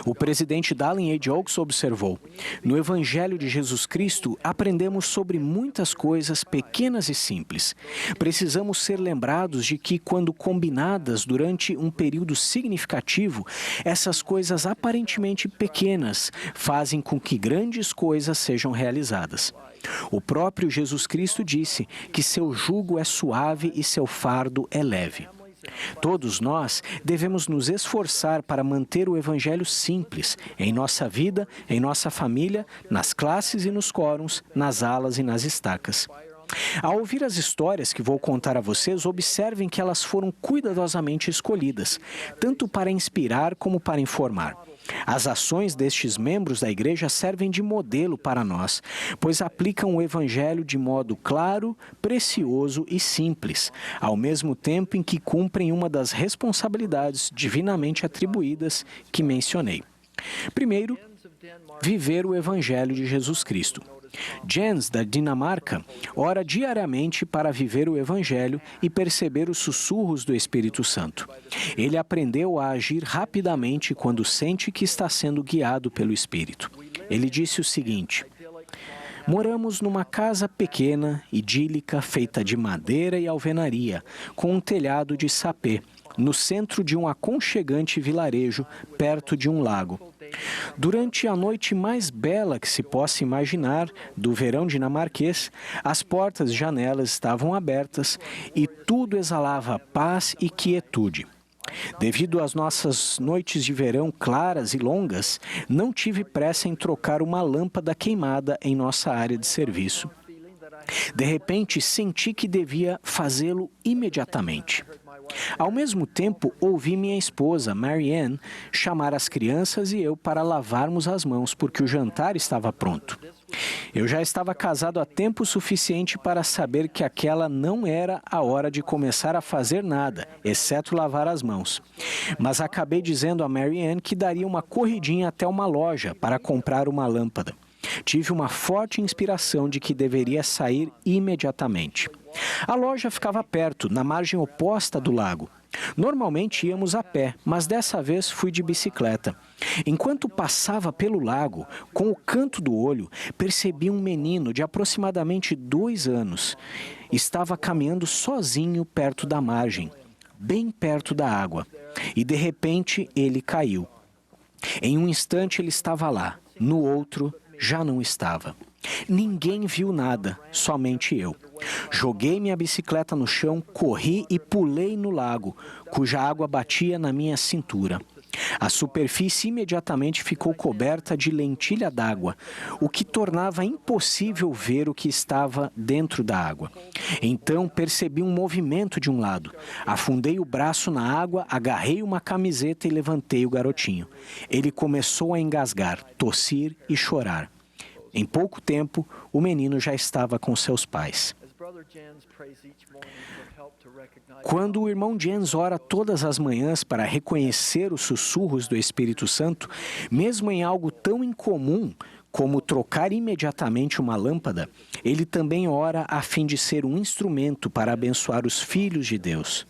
O presidente Dallin H. Oaks observou: no Evangelho de Jesus Cristo, aprendemos sobre muitas coisas pequenas e simples. Precisamos ser lembrados de que, quando combinadas durante um período significativo, essas coisas aparentemente pequenas fazem com que grandes coisas sejam realizadas. O próprio Jesus Cristo disse que seu jugo é suave e seu fardo é leve. Todos nós devemos nos esforçar para manter o Evangelho simples em nossa vida, em nossa família, nas classes e nos quóruns, nas alas e nas estacas. Ao ouvir as histórias que vou contar a vocês, observem que elas foram cuidadosamente escolhidas, tanto para inspirar como para informar. As ações destes membros da igreja servem de modelo para nós, pois aplicam o Evangelho de modo claro, precioso e simples, ao mesmo tempo em que cumprem uma das responsabilidades divinamente atribuídas que mencionei. Primeiro, viver o Evangelho de Jesus Cristo. Jens, da Dinamarca, ora diariamente para viver o Evangelho e perceber os sussurros do Espírito Santo. Ele aprendeu a agir rapidamente quando sente que está sendo guiado pelo Espírito. Ele disse o seguinte: moramos numa casa pequena, idílica, feita de madeira e alvenaria, com um telhado de sapê, no centro de um aconchegante vilarejo, perto de um lago. Durante a noite mais bela que se possa imaginar, do verão dinamarquês, as portas e janelas estavam abertas e tudo exalava paz e quietude. Devido às nossas noites de verão claras e longas, não tive pressa em trocar uma lâmpada queimada em nossa área de serviço. De repente, senti que devia fazê-lo imediatamente. Ao mesmo tempo, ouvi minha esposa, Marianne, chamar as crianças e eu para lavarmos as mãos, porque o jantar estava pronto. Eu já estava casado há tempo suficiente para saber que aquela não era a hora de começar a fazer nada, exceto lavar as mãos. Mas acabei dizendo a Marianne que daria uma corridinha até uma loja para comprar uma lâmpada. Tive uma forte inspiração de que deveria sair imediatamente. A loja ficava perto, na margem oposta do lago. Normalmente íamos a pé, mas dessa vez fui de bicicleta. Enquanto passava pelo lago, com o canto do olho, percebi um menino de aproximadamente 2 anos. Estava caminhando sozinho perto da margem, bem perto da água. E de repente ele caiu. Em um instante ele estava lá, no outro já não estava. Ninguém viu nada, somente eu. Joguei minha bicicleta no chão, corri e pulei no lago, cuja água batia na minha cintura. A superfície imediatamente ficou coberta de lentilha d'água, o que tornava impossível ver o que estava dentro da água. Então percebi um movimento de um lado. Afundei o braço na água, agarrei uma camiseta e levantei o garotinho. Ele começou a engasgar, tossir e chorar. Em pouco tempo, o menino já estava com seus pais. Quando o irmão Jens ora todas as manhãs para reconhecer os sussurros do Espírito Santo, mesmo em algo tão incomum como trocar imediatamente uma lâmpada, ele também ora a fim de ser um instrumento para abençoar os filhos de Deus.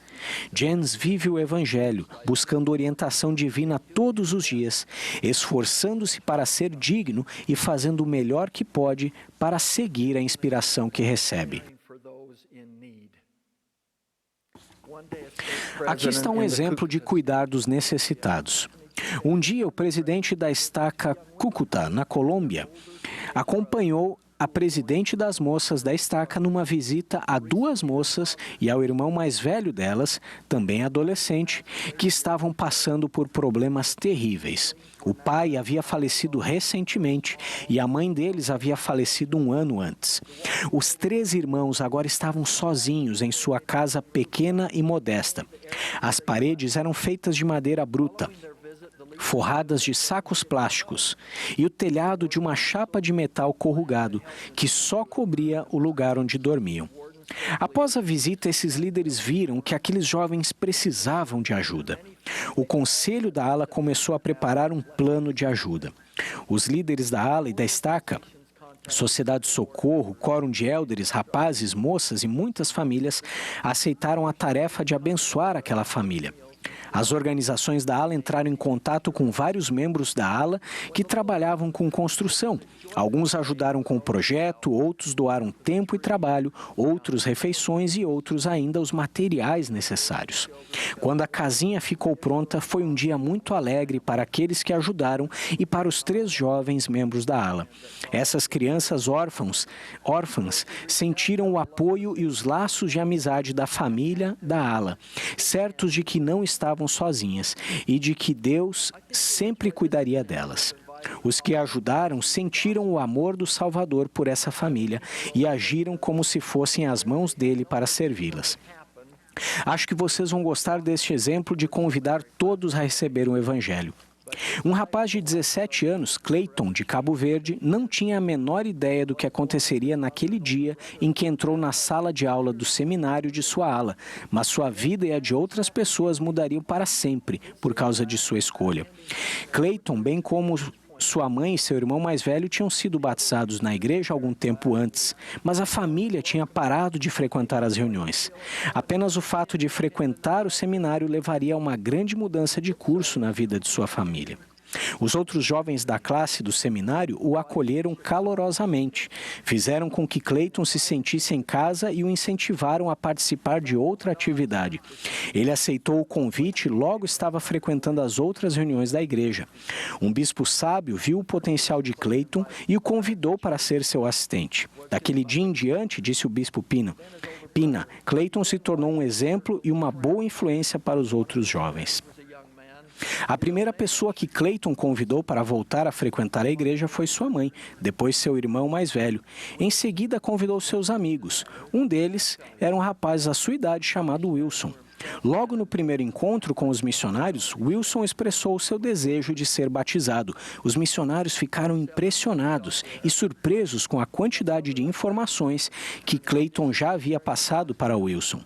Jens vive o Evangelho, buscando orientação divina todos os dias, esforçando-se para ser digno e fazendo o melhor que pode para seguir a inspiração que recebe. Aqui está um exemplo de cuidar dos necessitados. Um dia, o presidente da estaca Cúcuta, na Colômbia, acompanhou a presidente das moças da estaca numa visita a 2 moças e ao irmão mais velho delas, também adolescente, que estavam passando por problemas terríveis. O pai havia falecido recentemente e a mãe deles havia falecido 1 ano antes. Os 3 irmãos agora estavam sozinhos em sua casa pequena e modesta. As paredes eram feitas de madeira bruta, forradas de sacos plásticos, e o telhado de uma chapa de metal corrugado, que só cobria o lugar onde dormiam. Após a visita, esses líderes viram que aqueles jovens precisavam de ajuda. O conselho da ala começou a preparar um plano de ajuda. Os líderes da ala e da estaca, Sociedade de Socorro, Quórum de Élderes, rapazes, moças e muitas famílias aceitaram a tarefa de abençoar aquela família. As organizações da ala entraram em contato com vários membros da ala que trabalhavam com construção. Alguns ajudaram com o projeto, outros doaram tempo e trabalho, outros refeições e outros ainda os materiais necessários. Quando a casinha ficou pronta, foi um dia muito alegre para aqueles que ajudaram e para os 3 jovens membros da ala. Essas crianças órfãs sentiram o apoio e os laços de amizade da família da ala, certos de que não estavam sozinhas e de que Deus sempre cuidaria delas. Os que ajudaram sentiram o amor do Salvador por essa família e agiram como se fossem as mãos dele para servi-las. Acho que vocês vão gostar deste exemplo de convidar todos a receber o Evangelho. Um rapaz de 17 anos, Clayton, de Cabo Verde, não tinha a menor ideia do que aconteceria naquele dia em que entrou na sala de aula do seminário de sua ala, mas sua vida e a de outras pessoas mudariam para sempre por causa de sua escolha. Clayton, bem como sua mãe e seu irmão mais velho tinham sido batizados na igreja algum tempo antes, mas a família tinha parado de frequentar as reuniões. Apenas o fato de frequentar o seminário levaria a uma grande mudança de curso na vida de sua família. Os outros jovens da classe do seminário o acolheram calorosamente, fizeram com que Clayton se sentisse em casa e o incentivaram a participar de outra atividade. Ele aceitou o convite e logo estava frequentando as outras reuniões da igreja. Um bispo sábio viu o potencial de Clayton e o convidou para ser seu assistente. Daquele dia em diante, disse o bispo Pina, Clayton se tornou um exemplo e uma boa influência para os outros jovens. A primeira pessoa que Clayton convidou para voltar a frequentar a igreja foi sua mãe, depois seu irmão mais velho. Em seguida, convidou seus amigos. Um deles era um rapaz da sua idade chamado Wilson. Logo no primeiro encontro com os missionários, Wilson expressou o seu desejo de ser batizado. Os missionários ficaram impressionados e surpresos com a quantidade de informações que Clayton já havia passado para Wilson.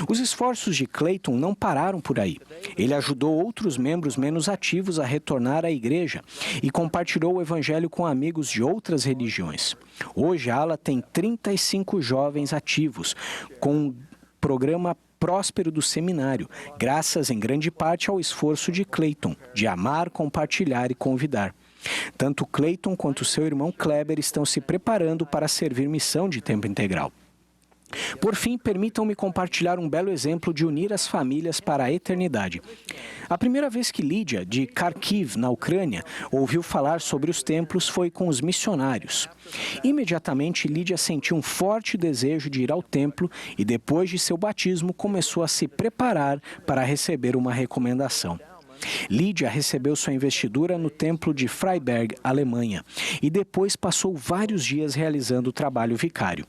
Os esforços de Clayton não pararam por aí. Ele ajudou outros membros menos ativos a retornar à igreja e compartilhou o evangelho com amigos de outras religiões. Hoje a ala tem 35 jovens ativos, com um programa próspero do seminário, graças em grande parte ao esforço de Clayton, de amar, compartilhar e convidar. Tanto Clayton quanto seu irmão Kleber estão se preparando para servir missão de tempo integral. Por fim, permitam-me compartilhar um belo exemplo de unir as famílias para a eternidade. A primeira vez que Lídia, de Kharkiv, na Ucrânia, ouviu falar sobre os templos foi com os missionários. Imediatamente, Lídia sentiu um forte desejo de ir ao templo e, depois de seu batismo, começou a se preparar para receber uma recomendação. Lídia recebeu sua investidura no templo de Freiberg, Alemanha, e depois passou vários dias realizando o trabalho vicário.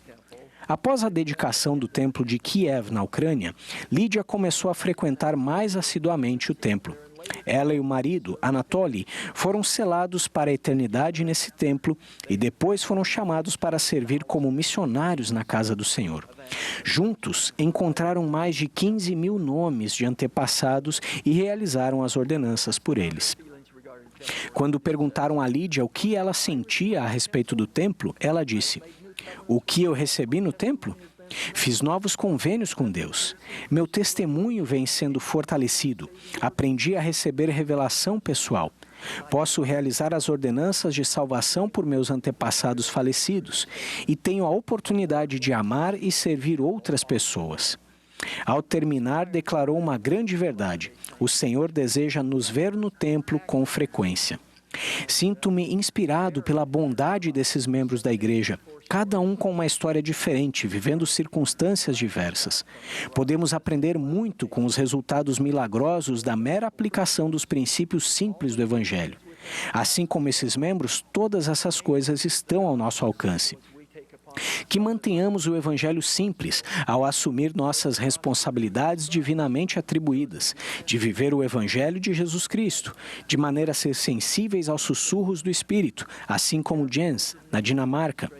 Após a dedicação do templo de Kiev, na Ucrânia, Lídia começou a frequentar mais assiduamente o templo. Ela e o marido, Anatoly, foram selados para a eternidade nesse templo e depois foram chamados para servir como missionários na casa do Senhor. Juntos, encontraram mais de 15 mil nomes de antepassados e realizaram as ordenanças por eles. Quando perguntaram a Lídia o que ela sentia a respeito do templo, ela disse: "O que eu recebi no templo? Fiz novos convênios com Deus. Meu testemunho vem sendo fortalecido. Aprendi a receber revelação pessoal. Posso realizar as ordenanças de salvação por meus antepassados falecidos e tenho a oportunidade de amar e servir outras pessoas." Ao terminar, declarou uma grande verdade: o Senhor deseja nos ver no templo com frequência. Sinto-me inspirado pela bondade desses membros da igreja, cada um com uma história diferente, vivendo circunstâncias diversas. Podemos aprender muito com os resultados milagrosos da mera aplicação dos princípios simples do Evangelho. Assim como esses membros, todas essas coisas estão ao nosso alcance. Que mantenhamos o Evangelho simples ao assumir nossas responsabilidades divinamente atribuídas, de viver o Evangelho de Jesus Cristo, de maneira a ser sensíveis aos sussurros do Espírito, assim como Jens, na Dinamarca,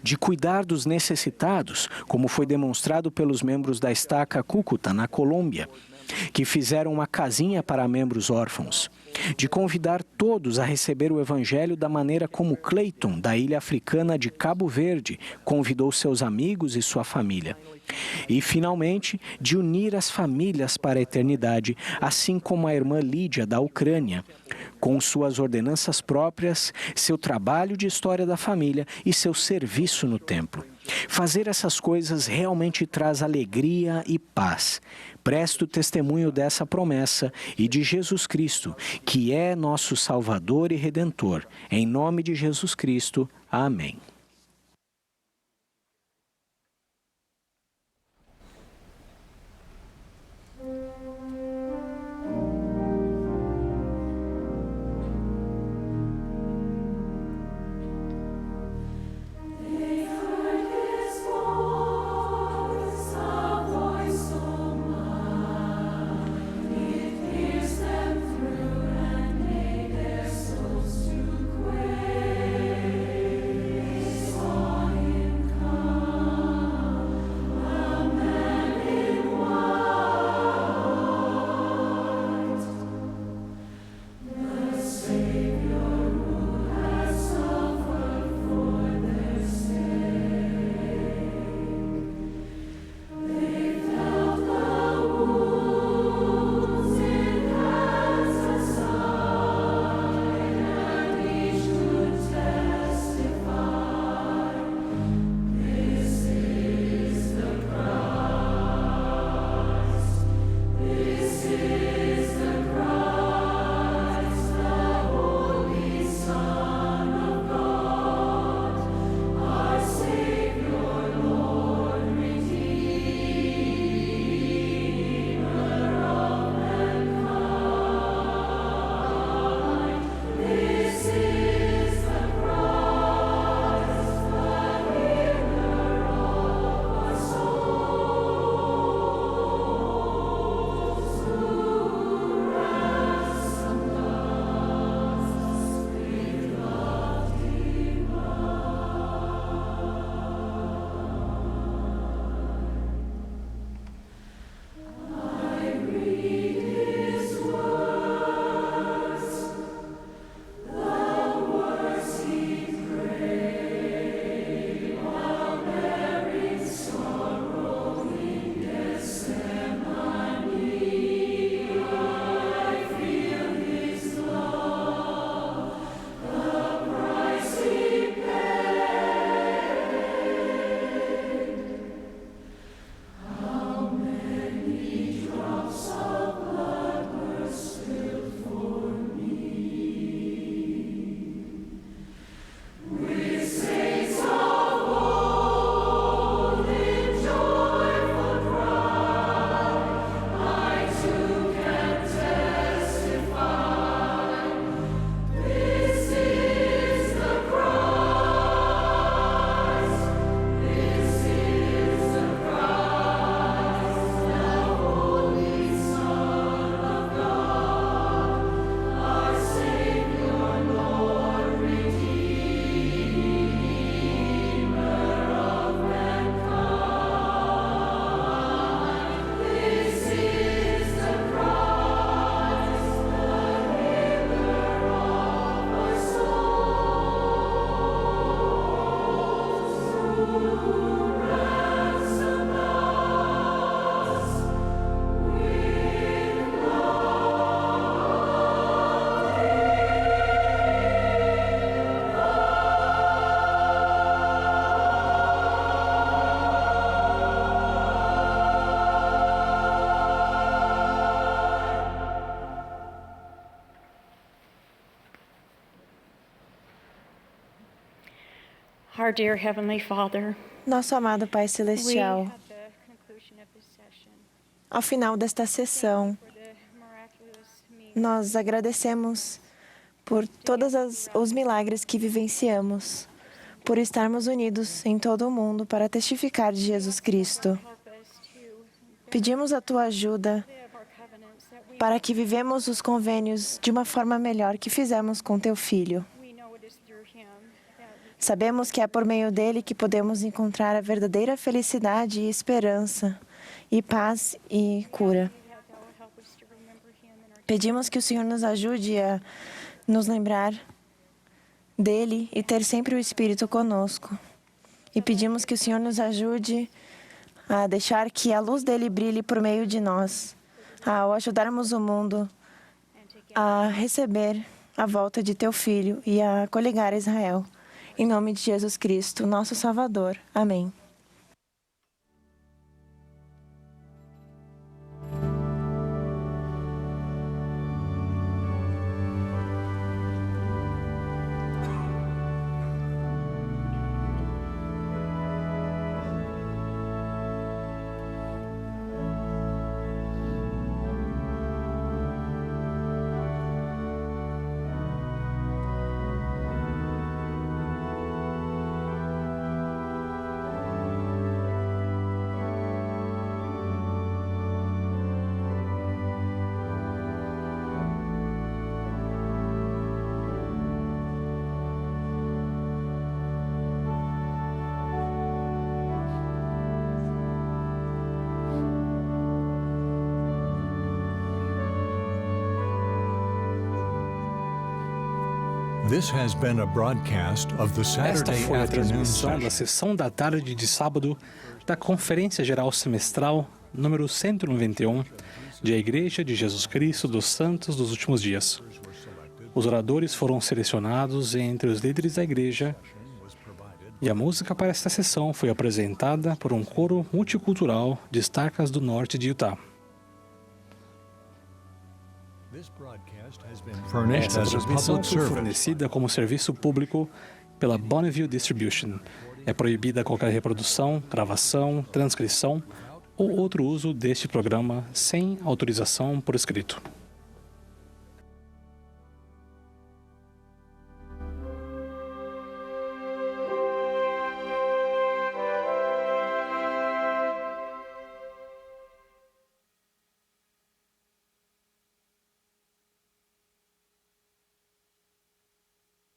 de cuidar dos necessitados, como foi demonstrado pelos membros da Estaca Cúcuta, na Colômbia, que fizeram uma casinha para membros órfãos, de convidar todos a receber o Evangelho da maneira como Clayton, da ilha africana de Cabo Verde, convidou seus amigos e sua família. E, finalmente, de unir as famílias para a eternidade, assim como a irmã Lídia, da Ucrânia, com suas ordenanças próprias, seu trabalho de história da família e seu serviço no templo. Fazer essas coisas realmente traz alegria e paz. Presto testemunho dessa promessa e de Jesus Cristo, que é nosso Salvador e Redentor. Em nome de Jesus Cristo. Amém. Our dear Heavenly Father, Nosso amado Pai Celestial, ao final desta sessão, nós agradecemos por todos os milagres que vivenciamos, por estarmos unidos em todo o mundo para testificar de Jesus Cristo. Pedimos a Tua ajuda para que vivemos os convênios de uma forma melhor que fizemos com Teu Filho. Sabemos que é por meio dele que podemos encontrar a verdadeira felicidade e esperança, e paz e cura. Pedimos que o Senhor nos ajude a nos lembrar dele e ter sempre o Espírito conosco. E pedimos que o Senhor nos ajude a deixar que a luz dele brilhe por meio de nós, ao ajudarmos o mundo a receber a volta de teu Filho e a coligar Israel. Em nome de Jesus Cristo, nosso Salvador. Amém. Esta foi a transmissão da sessão da tarde de sábado da Conferência Geral Semestral número 191 de A Igreja de Jesus Cristo dos Santos dos Últimos Dias. Os oradores foram selecionados entre os líderes da igreja e a música para esta sessão foi apresentada por um coro multicultural de Starkas do Norte de Utah. Essa transmissão foi fornecida como serviço público pela Bonneville Distribution. É proibida qualquer reprodução, gravação, transcrição ou outro uso deste programa sem autorização por escrito.